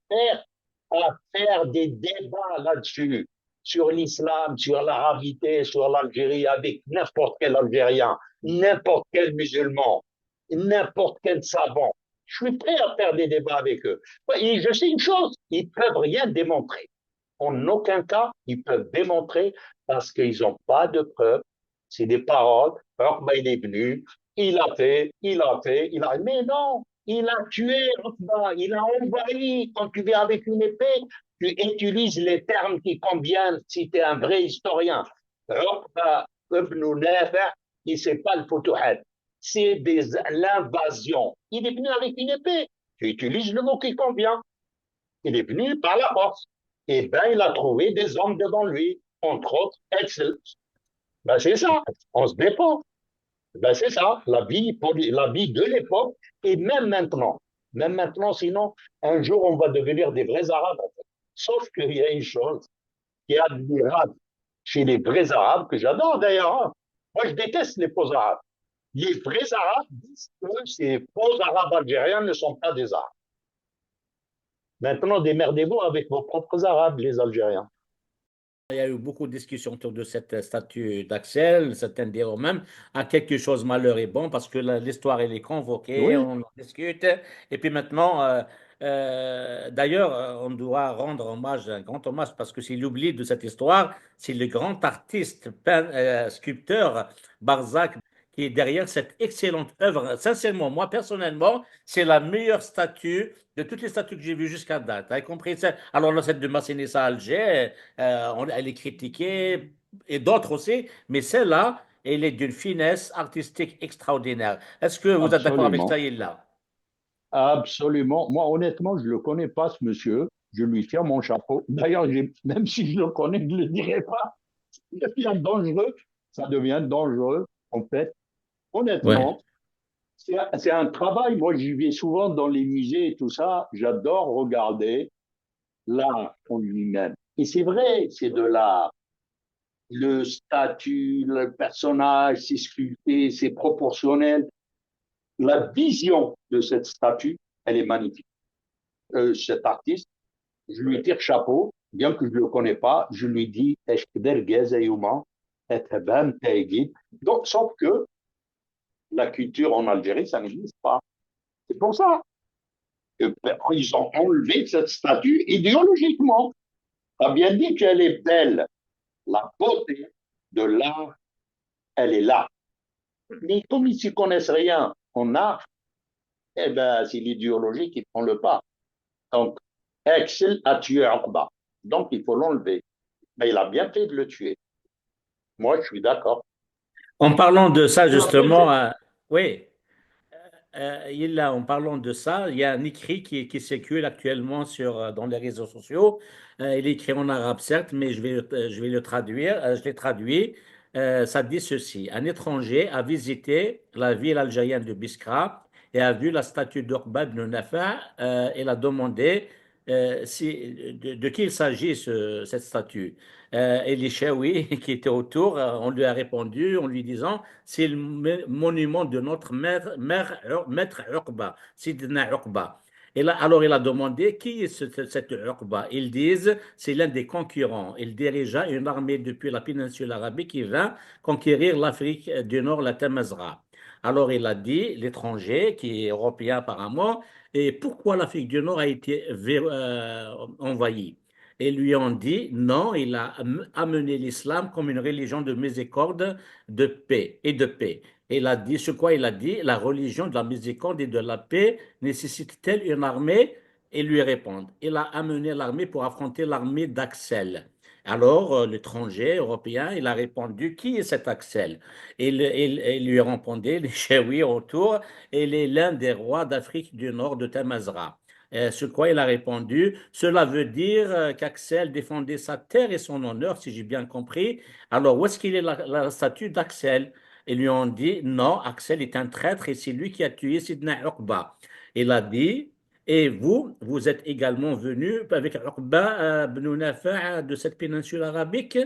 faire des débats là-dessus, sur l'islam, sur l'arabité, sur l'Algérie, avec n'importe quel Algérien, n'importe quel musulman, n'importe quel savant. Je suis prêt à faire des débats avec eux. Et je sais une chose, ils ne peuvent rien démontrer. En aucun cas, ils peuvent démontrer parce qu'ils n'ont pas de preuves. C'est des paroles. Alors, ben, il est venu, il a fait, mais non, il a tué, il a envahi. Quand tu viens avec une épée, tu utilises les termes qui conviennent si tu es un vrai historien. Ibn Nafi', il ne sait pas le Futuhat. C'est l'invasion. Il est venu avec une épée. Tu utilises le mot qui convient. Il est venu par la force. Et bien, il a trouvé des hommes devant lui, entre autres, Excel. Ben, c'est ça, on se défend. Ben, c'est ça, la vie de l'époque, et même maintenant. Même maintenant, sinon, un jour, on va devenir des vrais Arabes. En fait. Sauf qu'il y a une chose qui est admirable chez les vrais Arabes, que j'adore d'ailleurs. Hein. Moi, je déteste les faux Arabes. Les vrais Arabes disent que ces faux Arabes algériens ne sont pas des Arabes. Maintenant, démerdez-vous avec vos propres Arabes, les Algériens. Il y a eu beaucoup de discussions autour de cette statue d'Axel. Certains diront même à quelque chose malheur est bon parce que l'histoire elle est convoquée, Oui, on en discute. Et puis maintenant, d'ailleurs, on doit rendre hommage, un grand hommage, parce que c'est l'oubli de cette histoire, c'est le grand artiste, sculpteur Barzac qui est derrière cette excellente œuvre. Sincèrement, moi personnellement, c'est la meilleure statue de toutes les statues que j'ai vues jusqu'à date. Tu as compris ça? Alors là, celle de Massénissa à Alger. Elle est critiquée et d'autres aussi, mais celle-là, elle est d'une finesse artistique extraordinaire. Est-ce que vous êtes d'accord avec ça, absolument. Yella? Absolument. Moi, honnêtement, je ne le connais pas, ce monsieur. Je lui tire mon chapeau. D'ailleurs, même si je le connais, je ne le dirai pas. Ça devient dangereux. Ça devient dangereux, en fait. Ouais. Honnêtement, c'est un travail. Moi, j'y vais souvent dans les musées et tout ça. J'adore regarder l'art en lui-même. Et c'est vrai, c'est de l'art. le statut, le personnage, c'est sculpté, c'est proportionnel. La vision de cette statue, elle est magnifique. Cet artiste, je lui tire chapeau, bien que je ne le connais pas, je lui dis, donc, sauf que la culture en Algérie, ça n'existe pas. C'est pour ça. Ils ont enlevé cette statue idéologiquement. Tu as bien dit qu'elle est belle. La beauté de l'art, elle est là. Mais comme ils ne connaissent rien en art, eh ben, c'est l'idéologie qui prend le pas. Donc, Axel a tué Orba. Donc, il faut l'enlever. Mais il a bien fait de le tuer. Moi, je suis d'accord. En parlant de ça, Et après, justement, oui, en parlant de ça, il y a un écrit qui circule actuellement dans les réseaux sociaux. Il est écrit en arabe, certes, mais je vais le traduire. Je l'ai traduit. Ça dit ceci. Un étranger a visité la ville algérienne de Biskra et a vu la statue d'Orba ibn Nafa. Il a demandé de qui il s'agit, cette statue. Et les Chaouis qui étaient autour, on lui a répondu en lui disant c'est le monument de notre maître Uqba, Sidna Uqba. Et là, alors il a demandé qui est cet Uqba. Ils disent c'est l'un des concurrents. Il dirigea une armée depuis la péninsule arabique qui vint conquérir l'Afrique du Nord, la Tamazra. Alors il a dit, l'étranger, qui est européen apparemment, et pourquoi l'Afrique du Nord a été envahie? Et lui ont dit non, il a amené l'islam comme une religion de miséricorde, de paix et de paix. Et il a dit, ce quoi il a dit, la religion de la miséricorde et de la paix nécessite-t-elle une armée? Et lui répondent, il a amené l'armée pour affronter l'armée d'Axel. Alors, l'étranger européen, il a répondu, qui est cet Axel? Il lui répondait, les Chaouis autour, il est l'un des rois d'Afrique du Nord de Tamazra. Sur quoi il a répondu, cela veut dire qu'Axel défendait sa terre et son honneur, si j'ai bien compris. Alors, où est-ce qu'il est la statue d'Axel? Ils lui ont dit, non, Axel est un traître et c'est lui qui a tué Sidna Uqba. Il a dit, et vous êtes également venu avec Uqba ibn Nafa' de cette péninsule arabique?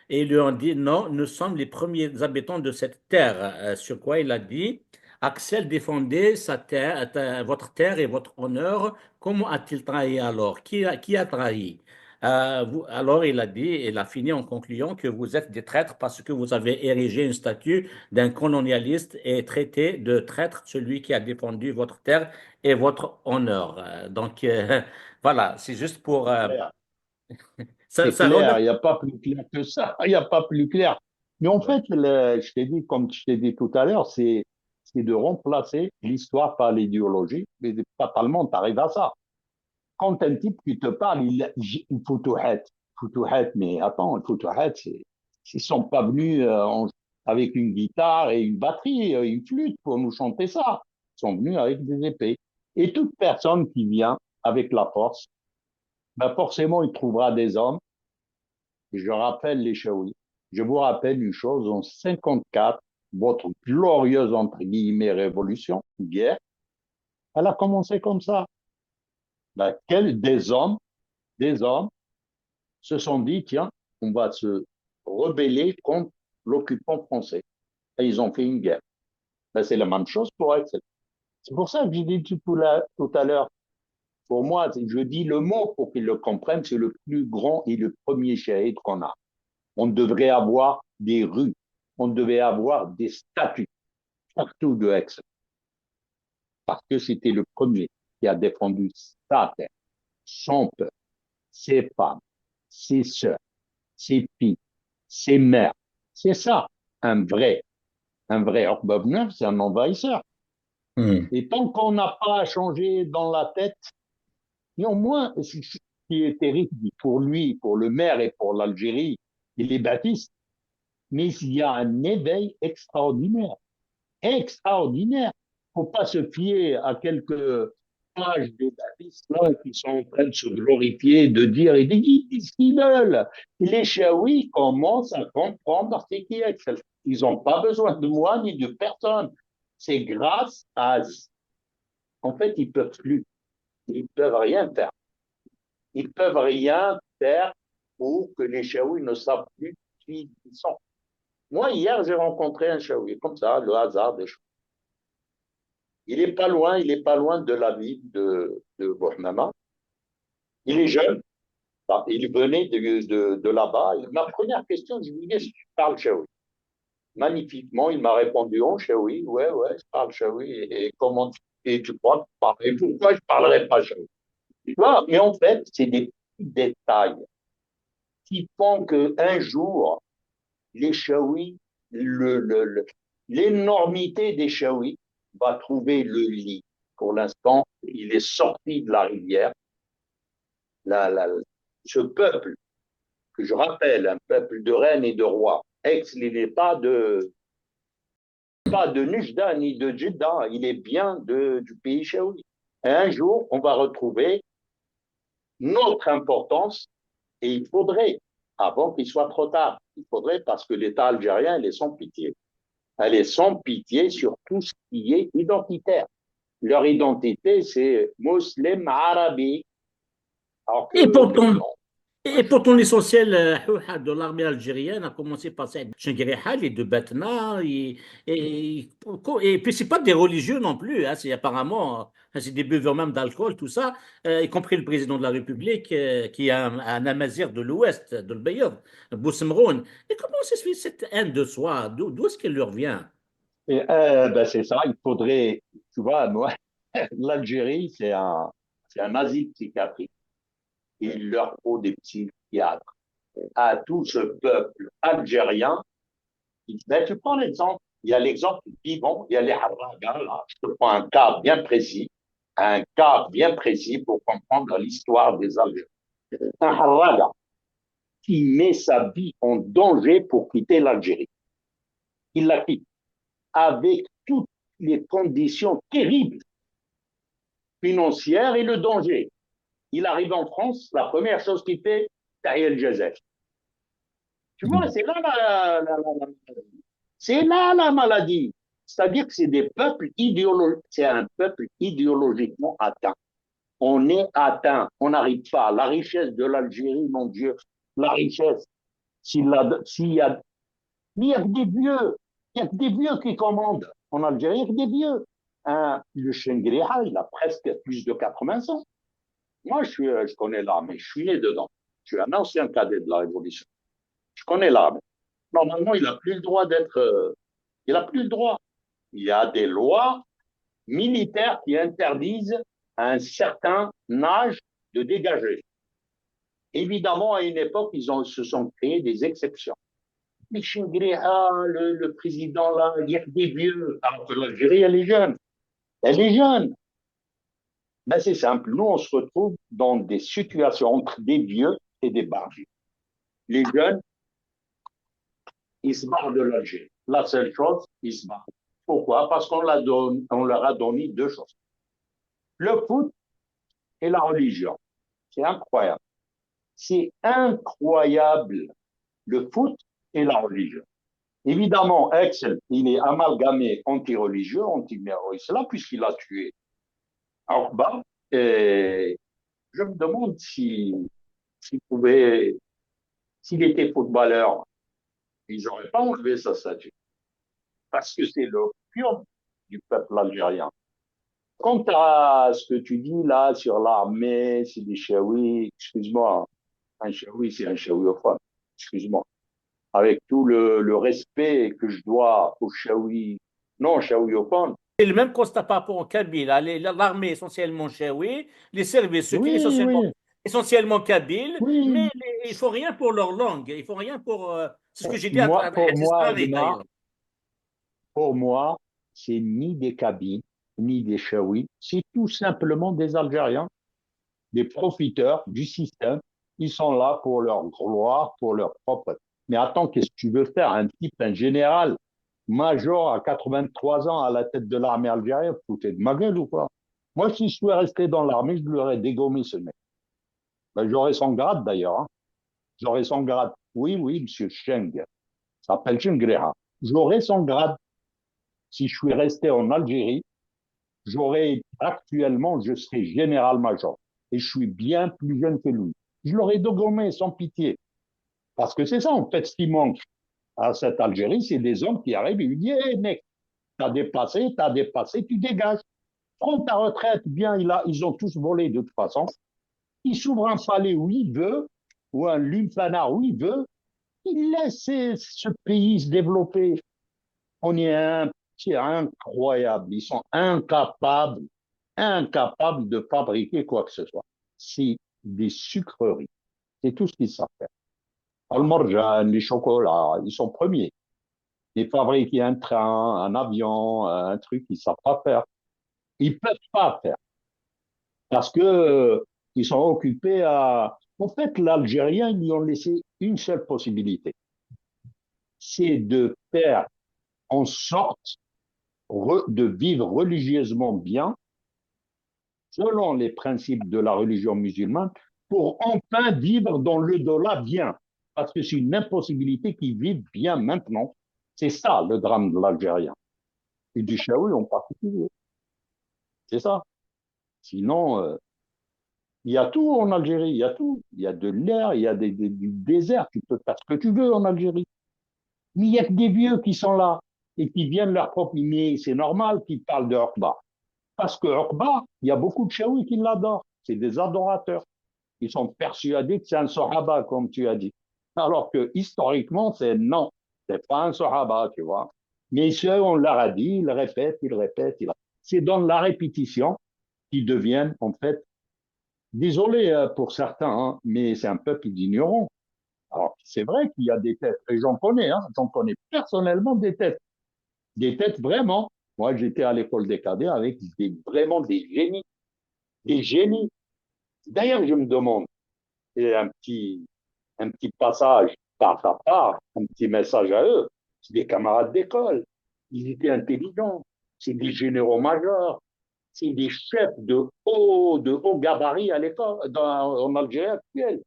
Et ils lui ont dit, non, nous sommes les premiers habitants de cette terre. Sur quoi il a dit, Axel défendait sa terre, votre terre et votre honneur. Comment a-t-il trahi alors? Qui a trahi? Alors il a fini en concluant que vous êtes des traîtres parce que vous avez érigé une statue d'un colonialiste et traité de traître celui qui a défendu votre terre et votre honneur. Donc voilà, c'est juste pour ça, c'est ça clair, relève. il n'y a pas plus clair que ça. Il n'y a pas plus clair. Mais en fait, je t'ai dit, comme je t'ai dit tout à l'heure, c'est de remplacer l'histoire par l'idéologie. Mais fatalement, tu arrives à ça. Quand un type qui te parle, il faut tout être. Mais attends, il faut tout être, ils sont pas venus avec une guitare et une batterie, une flûte pour nous chanter ça. Ils sont venus avec des épées. Et toute personne qui vient avec la force, ben forcément, il trouvera des hommes. Je rappelle les Chaouis. Je vous rappelle une chose, en 54, votre glorieuse, entre guillemets, révolution, guerre, elle a commencé comme ça. Ben, des hommes se sont dit, tiens, on va se rebeller contre l'occupant français. Et ils ont fait une guerre. Ben, c'est la même chose pour Excel. C'est pour ça que j'ai dit tout à l'heure, pour moi, je dis le mot pour qu'ils le comprennent, c'est le plus grand et le premier shahid qu'on a. On devrait avoir des rues, on devait avoir des statues partout de Aix, parce que c'était le premier qui a défendu sa terre, son peuple, ses femmes, ses sœurs, ses filles, ses mères. C'est ça, un vrai. Un vrai Orkbov c'est un envahisseur. Hmm. Et tant qu'on n'a pas changé dans la tête, néanmoins, ce qui est terrible pour lui, pour le maire et pour l'Algérie et les baptistes, mais il y a un éveil extraordinaire. Extraordinaire. Faut pas se fier à quelques pages des baptistes là qui sont en train de se glorifier, de dire, ils disent ce qu'ils veulent. Les Chaouis commencent à comprendre ce qui est. Ils n'ont pas besoin de moi ni de personne. C'est grâce à, en fait, ils peuvent plus. Ils peuvent rien faire. Ils peuvent rien faire pour que les Chaouis ne savent plus ils sont. Moi, hier, j'ai rencontré un Chaoui, comme ça, le hasard des choses. Il est pas loin de la ville de Bourg-Mama. Il est jeune, il venait de là-bas. Ma première question, je lui dis, est-ce que tu parles Chaoui? Magnifiquement, il m'a répondu, oh, Chaoui, ouais, je parle Chaoui. Et comment et tu crois que je parle? Et pourquoi je ne parlerais pas Chaoui? Tu vois, mais en fait, c'est des petits détails qui font qu'un jour, les Chaouis, l'énormité des Chaouis va trouver le lit. Pour l'instant, il est sorti de la rivière. La, ce peuple, que je rappelle, un peuple de reines et de rois, il n'est pas de Nujda ni de Jeddah, il est bien du pays Chaoui. Et un jour, on va retrouver notre importance et il faudrait, avant qu'il soit trop tard, il faudrait parce que l'État algérien, il est sans pitié. Elle est sans pitié sur tout ce qui est identitaire. Leur identité, c'est musulman, arabe, alors Et que pourtant, non. Et pourtant, l'essentiel de l'armée algérienne a commencé par Saïd Chenguerihal et de Batna. Et puis, c'est pas des religieux non plus. Hein, c'est apparemment, c'est des buveurs même d'alcool, tout ça, y compris le président de la République, qui est un amazir de l'Ouest, de l'Beyyad, Boussemroun. Et comment ça se fait cette haine de soi? D'où est-ce qu'elle leur vient? Et, ben c'est ça, il faudrait, tu vois, moi, l'Algérie, c'est un asile psychiatrique. Il leur faut des psychiatres. À tout ce peuple algérien, ben, tu prends l'exemple, il y a l'exemple vivant, il y a les Harraga, là. Je te prends un cas bien précis pour comprendre l'histoire des Algériens. Un Harraga qui met sa vie en danger pour quitter l'Algérie. Il la quitte avec toutes les conditions terribles financières et le danger. Il arrive en France, la première chose qu'il fait, c'est El Jazef. Tu vois, c'est là la maladie. C'est-à-dire que c'est des peuples idéologiques, c'est un peuple idéologiquement atteint. On est atteint, on n'arrive pas. La richesse de l'Algérie, mon Dieu, la richesse, s'il y a, il y a que des vieux, il y a que des vieux qui commandent. En Algérie, il y a que des vieux. Le Shengriha, il a presque plus de 80 ans. Moi, je connais l'armée, je suis né dedans. Je suis un ancien cadet de la Révolution. Je connais l'armée. Normalement, il n'a plus le droit d'être. Il n'a plus le droit. Il y a des lois militaires qui interdisent à un certain âge de dégager. Évidemment, à une époque, se sont créés des exceptions. Mais Chingriha, le président là, il y a des vieux, alors que l'Algérie, elle est jeune. Elle est jeune. Ben, c'est simple. Nous, on se retrouve dans des situations entre des vieux et des barges. Les jeunes, ils se barrent de l'Algérie. La seule chose, ils se barrent. Pourquoi? Parce on leur a donné deux choses. Le foot et la religion. C'est incroyable. C'est incroyable. Le foot et la religion. Évidemment, Axel, il est amalgamé anti-religieux, anti-islam, puisqu'il a tué Orba. Et je me demande s'il était footballeur, ils n'auraient pas enlevé sa statue. Parce que c'est l'opium du peuple algérien. Quant à ce que tu dis là sur l'armée, c'est des Chaouis, excuse-moi, un Chaoui, c'est un Chaouiophone, excuse-moi. Avec tout le respect que je dois aux Chaouis, non Chaouiophones. C'est le même constat par rapport au Kabyle. Hein. L'armée essentiellement chaoui, les services secrets Oui, oui, essentiellement kabyles, mais oui. il faut rien pour leur langue. Il faut rien pour. C'est ce que j'ai dit à Pour Hadith moi, Paris Agma, d'ailleurs. pour moi, c'est ni des Kabyles, ni des Chaouis, c'est tout simplement des Algériens, des profiteurs du système. Ils sont là pour leur gloire, pour leur propre. Mais attends, qu'est-ce que tu veux faire? Un type, un général, major à 83 ans à la tête de l'armée algérienne, foutez de ma gueule ou quoi? Moi, si je suis resté dans l'armée, je lui aurais dégommé ce mec. Ben, j'aurais son grade d'ailleurs. Hein. J'aurais son grade. Oui, oui, monsieur Cheng. Ça s'appelle Chengreha. J'aurais son grade. Si je suis resté en Algérie, actuellement, je serais général-major. Et je suis bien plus jeune que lui. Je l'aurais dégommé sans pitié. Parce que c'est ça, en fait, ce qui manque à cette Algérie, c'est des hommes qui arrivent et lui disent, hé, mec, t'as dépassé, tu dégages. Prends ta retraite, bien, ils ont tous volé de toute façon. Il s'ouvre un palais où il veut, ou un lumpanar où il veut. Il laisse ce pays se développer. On est c'est incroyable. Ils sont incapables de fabriquer quoi que ce soit. C'est des sucreries. C'est tout ce qu'ils savent faire. Almorjan, les chocolats, ils sont premiers. Et fabriquer un train, un avion, un truc, ils savent pas faire. Ils peuvent pas faire. Parce que ils sont occupés à. En fait, l'Algérien, ils lui ont laissé une seule possibilité. C'est de faire en sorte de vivre religieusement bien, selon les principes de la religion musulmane, pour enfin vivre dans le dollar bien. Parce que c'est une impossibilité qu'ils vivent bien maintenant. C'est ça le drame de l'Algérien. Et du Chaoui en particulier. C'est ça. Sinon, il y a tout en Algérie, il y a tout. Il y a de l'air, il y a du désert, tu peux faire ce que tu veux en Algérie. Mais il y a que des vieux qui sont là et qui viennent leur propre. Mais c'est normal qu'ils parlent de Orba. Parce que Orba, il y a beaucoup de Chaoui qui l'adorent. C'est des adorateurs. Ils sont persuadés que c'est un Sahaba, comme tu as dit. Alors que historiquement, c'est non. C'est pas un Sahaba, tu vois. Mais ceux, on leur a dit, ils répètent, ils répètent. C'est dans la répétition qu'ils deviennent, en fait, désolé pour certains, hein, mais c'est un peuple d'ignorants. Alors, c'est vrai qu'il y a des têtes, et j'en connais personnellement des têtes vraiment. Moi, j'étais à l'école des cadets avec vraiment des génies. D'ailleurs, je me demande, et un petit passage par ta part, un petit message à eux, c'est des camarades d'école, ils étaient intelligents, c'est des généraux majeurs, c'est des chefs de haut gabarit à l'école, en Algérie actuelle.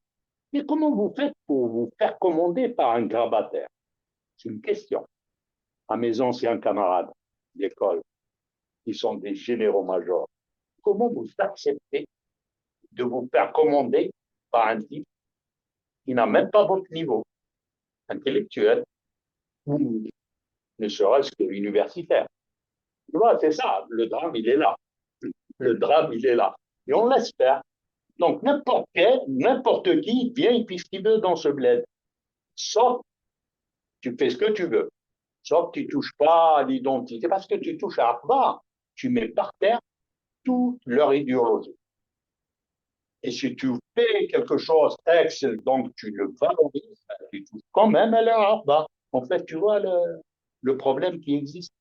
Mais comment vous faites pour vous faire commander par un grabataire? C'est une question. À mes anciens camarades d'école, qui sont des généraux majors, comment vous acceptez de vous faire commander par un type qui n'a même pas votre niveau intellectuel ou ne serait-ce que universitaire? Tu vois, c'est ça, le drame, il est là. Le drame, il est là. Et on laisse faire. Donc, n'importe qui vient et puis ce qu'il veut dans ce bled. Sauf, tu fais ce que tu veux. Sauf que tu ne touches pas à l'identité. Parce que tu touches à Akbar, tu mets par terre toute leur idéologie. Et si tu fais quelque chose donc tu le valorises, tu touches quand même à leur Akbar. En fait, tu vois le problème qui existe.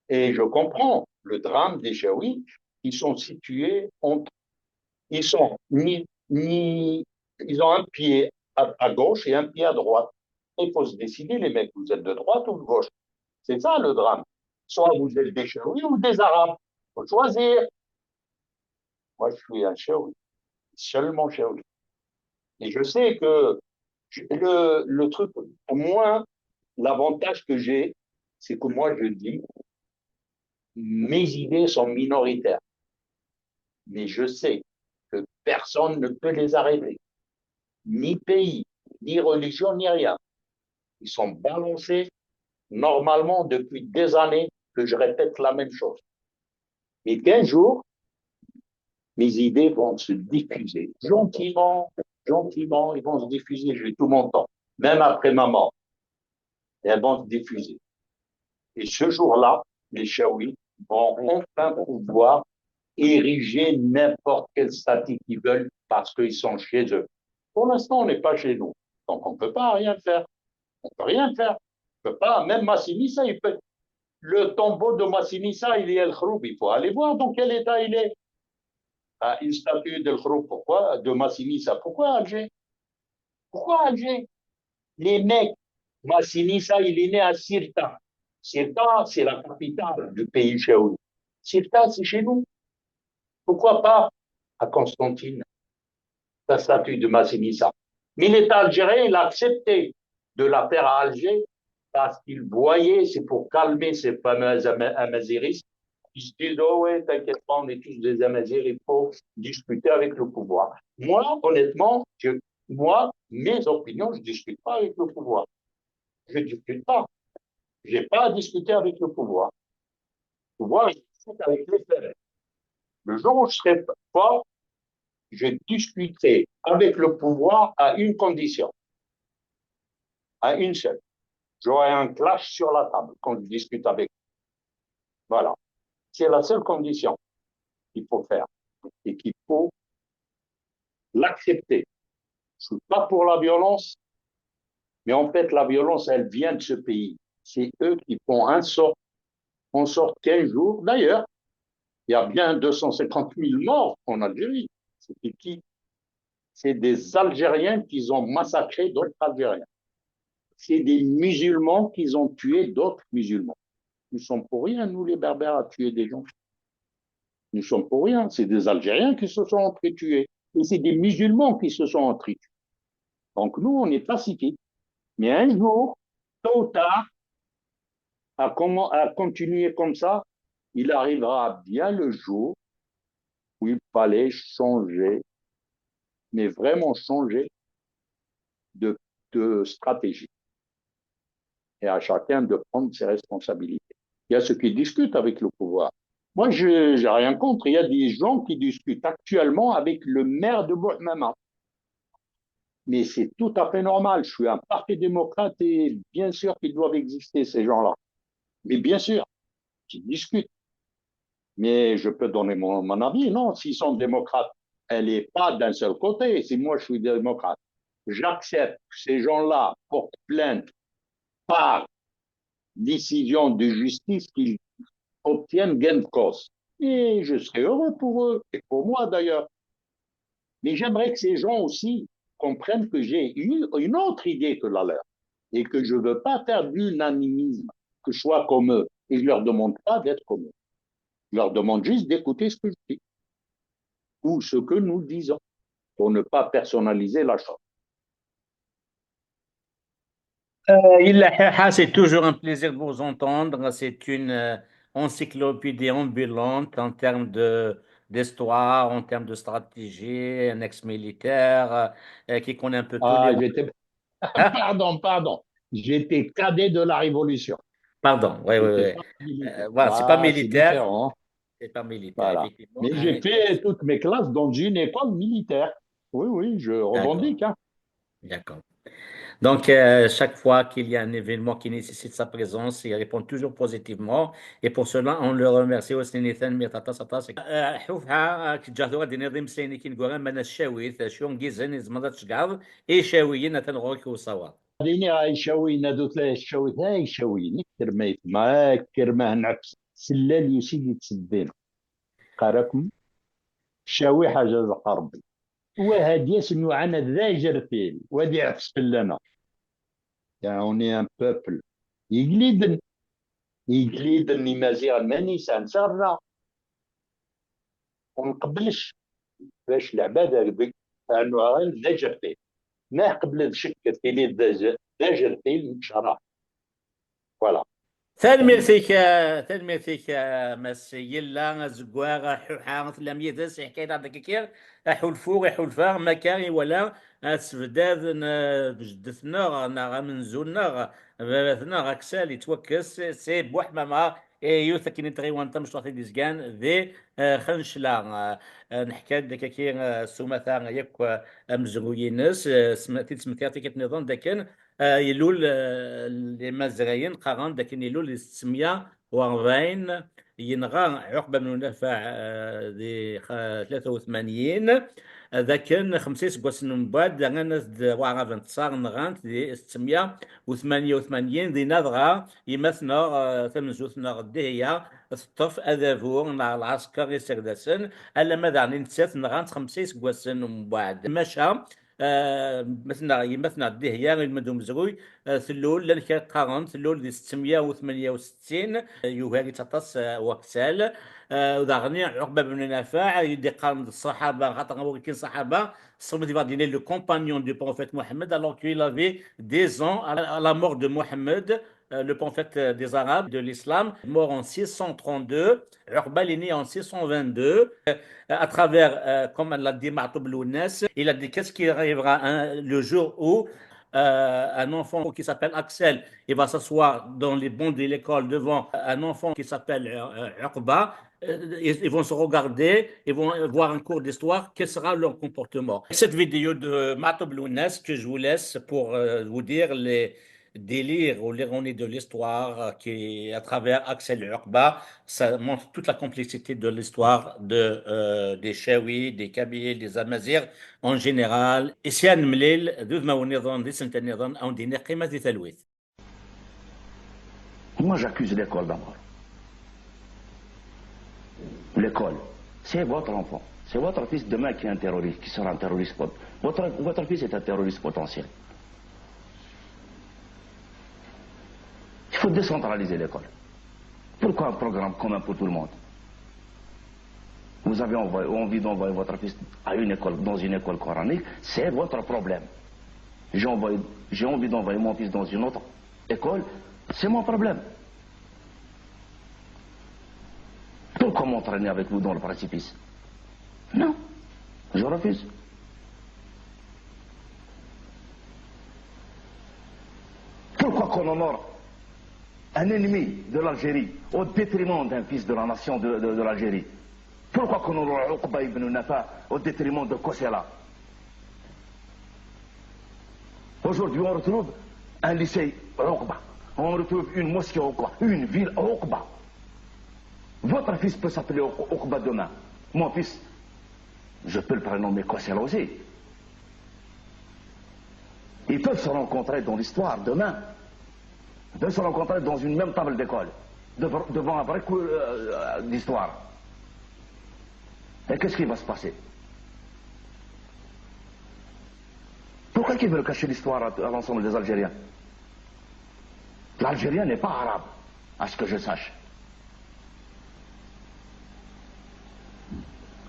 Et je comprends le drame des Jaouis, ils sont situés entre, ils sont ils ont un pied à gauche et un pied à droite. Il faut se décider, les mecs, vous êtes de droite ou de gauche. C'est ça le drame. Soit vous êtes des Chaouis ou des Arabes. Il faut choisir. Moi, je suis un Chaoui, seulement Chaoui. Et je sais que le truc, au moins, l'avantage que j'ai, c'est que moi, je dis, mes idées sont minoritaires. Mais je sais que personne ne peut les arrêter. Ni pays, ni religion, ni rien. Ils sont balancés normalement depuis des années que je répète la même chose. Mais qu'un jour, mes idées vont se diffuser. Gentiment, gentiment, ils vont se diffuser. J'ai tout mon temps. Même après ma mort. Et elles vont se diffuser. Et ce jour-là, les Chaouis vont enfin pouvoir ériger n'importe quel statut qu'ils veulent parce qu'ils sont chez eux. Pour l'instant, on n'est pas chez nous. Donc, on ne peut pas rien faire. On ne peut rien faire. On ne peut pas. Même Massinissa, le tombeau de Massinissa, il est El Khroub. Il faut aller voir dans quel état il est. À une statue d'El Khroub. Pourquoi? De Massinissa. Pourquoi Alger? Pourquoi Alger? Les mecs, Massinissa, il est né à Sirta. Sirta, c'est la capitale du pays chéoui. Sirta, c'est chez nous. Pourquoi pas à Constantine, la statue de Massinissa? Mais l'État algérien, il a accepté de la faire à Alger parce qu'il voyait, c'est pour calmer ces fameux amaziristes, ils se disent, oh ouais, t'inquiète pas, on est tous des amazirs, il faut discuter avec le pouvoir. Moi, honnêtement, Moi, mes opinions, je ne discute pas avec le pouvoir. Je ne discute pas. Je n'ai pas à discuter avec le pouvoir. Le pouvoir, je discute avec les faits. Le jour où je serai fort, je discuterai avec le pouvoir à une condition, à une seule. J'aurai un clash sur la table quand je discute avec eux. Voilà. C'est la seule condition qu'il faut faire et qu'il faut l'accepter. Je ne suis pas pour la violence, mais en fait, la violence, elle vient de ce pays. C'est eux qui font en sorte qu'un jour, d'ailleurs, il y a bien 250 000 morts en Algérie. C'était qui? C'est des Algériens qui ont massacré d'autres Algériens. C'est des musulmans qui ont tué d'autres musulmans. Nous sommes pour rien, nous les Berbères, à tuer des gens. Nous sommes pour rien. C'est des Algériens qui se sont entretués. Et c'est des musulmans qui se sont entretués. Donc nous, on est pacifiques. Mais un jour, tôt ou tard, à continuer comme ça, il arrivera bien le jour où il fallait changer, mais vraiment changer de, de stratégie. Et à chacun de prendre ses responsabilités. Il y a ceux qui discutent avec le pouvoir. Moi, je n'ai rien contre. Il y a des gens qui discutent actuellement avec le maire de Bouhmama. Mais c'est tout à fait normal. Je suis un parti démocrate et bien sûr qu'ils doivent exister, ces gens-là. Mais bien sûr, ils discutent. Mais je peux donner mon avis. Non, s'ils sont démocrates, elle n'est pas d'un seul côté. Si moi, je suis démocrate, j'accepte que ces gens-là portent plainte par décision de justice qu'ils obtiennent gain de cause. Et je serai heureux pour eux, et pour moi d'ailleurs. Mais j'aimerais que ces gens aussi comprennent que j'ai une autre idée que la leur, et que je ne veux pas faire d'unanimisme, que je sois comme eux. Et je ne leur demande pas d'être comme eux. Je leur demande juste d'écouter ce que je dis, ou ce que nous disons, pour ne pas personnaliser la chose. Illa Haha, c'est toujours un plaisir de vous entendre. C'est une encyclopédie ambulante en termes d'histoire, en termes de stratégie, un ex-militaire qui connaît un peu tous les... Ah, j'étais, Hein? pardon. J'étais cadet de la Révolution. Pardon, oui, oui, J'étais oui. pas militaire. Voilà, c'est pas Ah, c'est militaire. différent. C'est pas militaire, Voilà. effectivement. Mais j'ai fait toutes mes classes dans une école militaire. Oui, oui, je D'accord, revendique, hein. d'accord. Donc, chaque fois qu'il y a un événement qui nécessite sa présence, il répond toujours positivement. Et pour cela, on le remercie aussi. Nathan Mirtata Sata. حوفها كتجاهدوا غادي نظام سيني كي نقول من الشاويت شو نجيزن زمرات شقاض اي شاويين تنغوك وصوا ديني غايشاوي نادوت لا يشاوي هاي شاوي نكتر ما يتما كر ما نعفس سلال يسيدي تسدينا قراكم شاوي حاجة زق ربي وهادي يسنو عنا ذا جرتيل وادي عفس لنا يعني اوني ان بوبل يقليدن يقليدن مزيغ ماني سانسرنا ونقبلش باش العباد بك انه غير ذا جرتيل ما قبل شكر تيلي ذا جرتيل مشرع فوالا تلميذك مس يلا زقواغ حوحا لم يدس حكاية هذاك كير حلفوغ حلفا ما كان ولا سفداد بجدثنا نا من زولنا بابثنا اكسال يتوكس سي بوحماما يوث كي نتغي وانت مش طاطي ديزكان ذي خنشلا نحكي داك كي سومثا يك مزغوينس سمعتي سمعتي كتنظام داكن يلول المزرعين قرن لكن يلول 640 ينغى عقبة من النفع ذي 83 ذا كان 5 سنين من بعد لغانا وعرف انتصار نغانت ذي 688 ذي نظرة يمثنا ثمن زوثنا غدي هي الطف أذافور مع العسكر يسردسن ألا ماذا عن نتسات نغانت 5 سنين من بعد مشى مثلا يمثنا ديه يا المدوم زروي ثلول لان قارن ثلول دي 668 يوهاري تطس وكسال وداغني عقبه بن نافع يدي قارن الصحابه خاطر هو كاين صحابه صوب دي فاديني لو كومبانيون دو بروفيت محمد alors qu'il avait des ans à la mort de Mohammed le prophète des Arabes, de l'islam, mort en 632. Uqba est né en 622. À travers, comme l'a dit Ma'toub Lounès, il a dit qu'est-ce qui arrivera le jour où un enfant qui s'appelle Axel, il va s'asseoir dans les bancs de l'école devant un enfant qui s'appelle Uqba. Ils vont se regarder, ils vont voir un cours d'histoire, quel sera leur comportement. Cette vidéo de Ma'toub Lounès que je vous laisse pour vous dire les délires ou l'ironie de l'histoire qui, à travers Axel Uqba, ça montre toute la complexité de l'histoire des Chaouis, des Kabyles, des Amazirs en général. إسيان مليل ذو ما ونظام ذي سنت النظام أو دينار قيمة ذي ثلويث. Moi, j'accuse l'école d'abord. L'école, c'est votre enfant. C'est votre fils demain qui est un terroriste, qui sera un terroriste. Votre fils est un terroriste potentiel. Il faut décentraliser l'école. Pourquoi un programme commun pour tout le monde? Vous avez envie d'envoyer votre fils à une école, dans une école coranique, c'est votre problème. J'ai envie d'envoyer mon fils dans une autre école, c'est mon problème. Pourquoi m'entraîner avec vous dans le précipice? Non, je refuse. Pourquoi qu'on honore un ennemi de l'Algérie au détriment d'un fils de la nation de l'Algérie? Pourquoi qu'on honore Uqba ibn Nafa au détriment de Kossela? Aujourd'hui, on retrouve un lycée Uqba, on retrouve une mosquée Uqba, une ville Uqba. Votre fils peut s'appeler Uqba demain. Mon fils, je peux le prénommer Kossela aussi. Ils peuvent se rencontrer dans l'histoire demain. Ils peuvent se rencontrer dans une même table d'école, devant un vrai cours d'histoire. Et qu'est-ce qui va se passer? Pourquoi ils veulent cacher l'histoire à l'ensemble des Algériens? L'Algérien n'est pas arabe, à ce que je sache.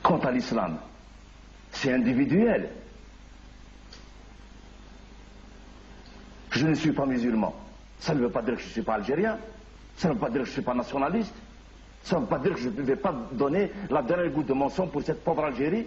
Quant à l'islam, c'est individuel. Je ne suis pas musulman. Ça ne veut pas dire que je ne suis pas algérien. Ça ne veut pas dire que je ne suis pas nationaliste. Ça ne veut pas dire que je ne vais pas donner la dernière goutte de mon sang pour cette pauvre Algérie.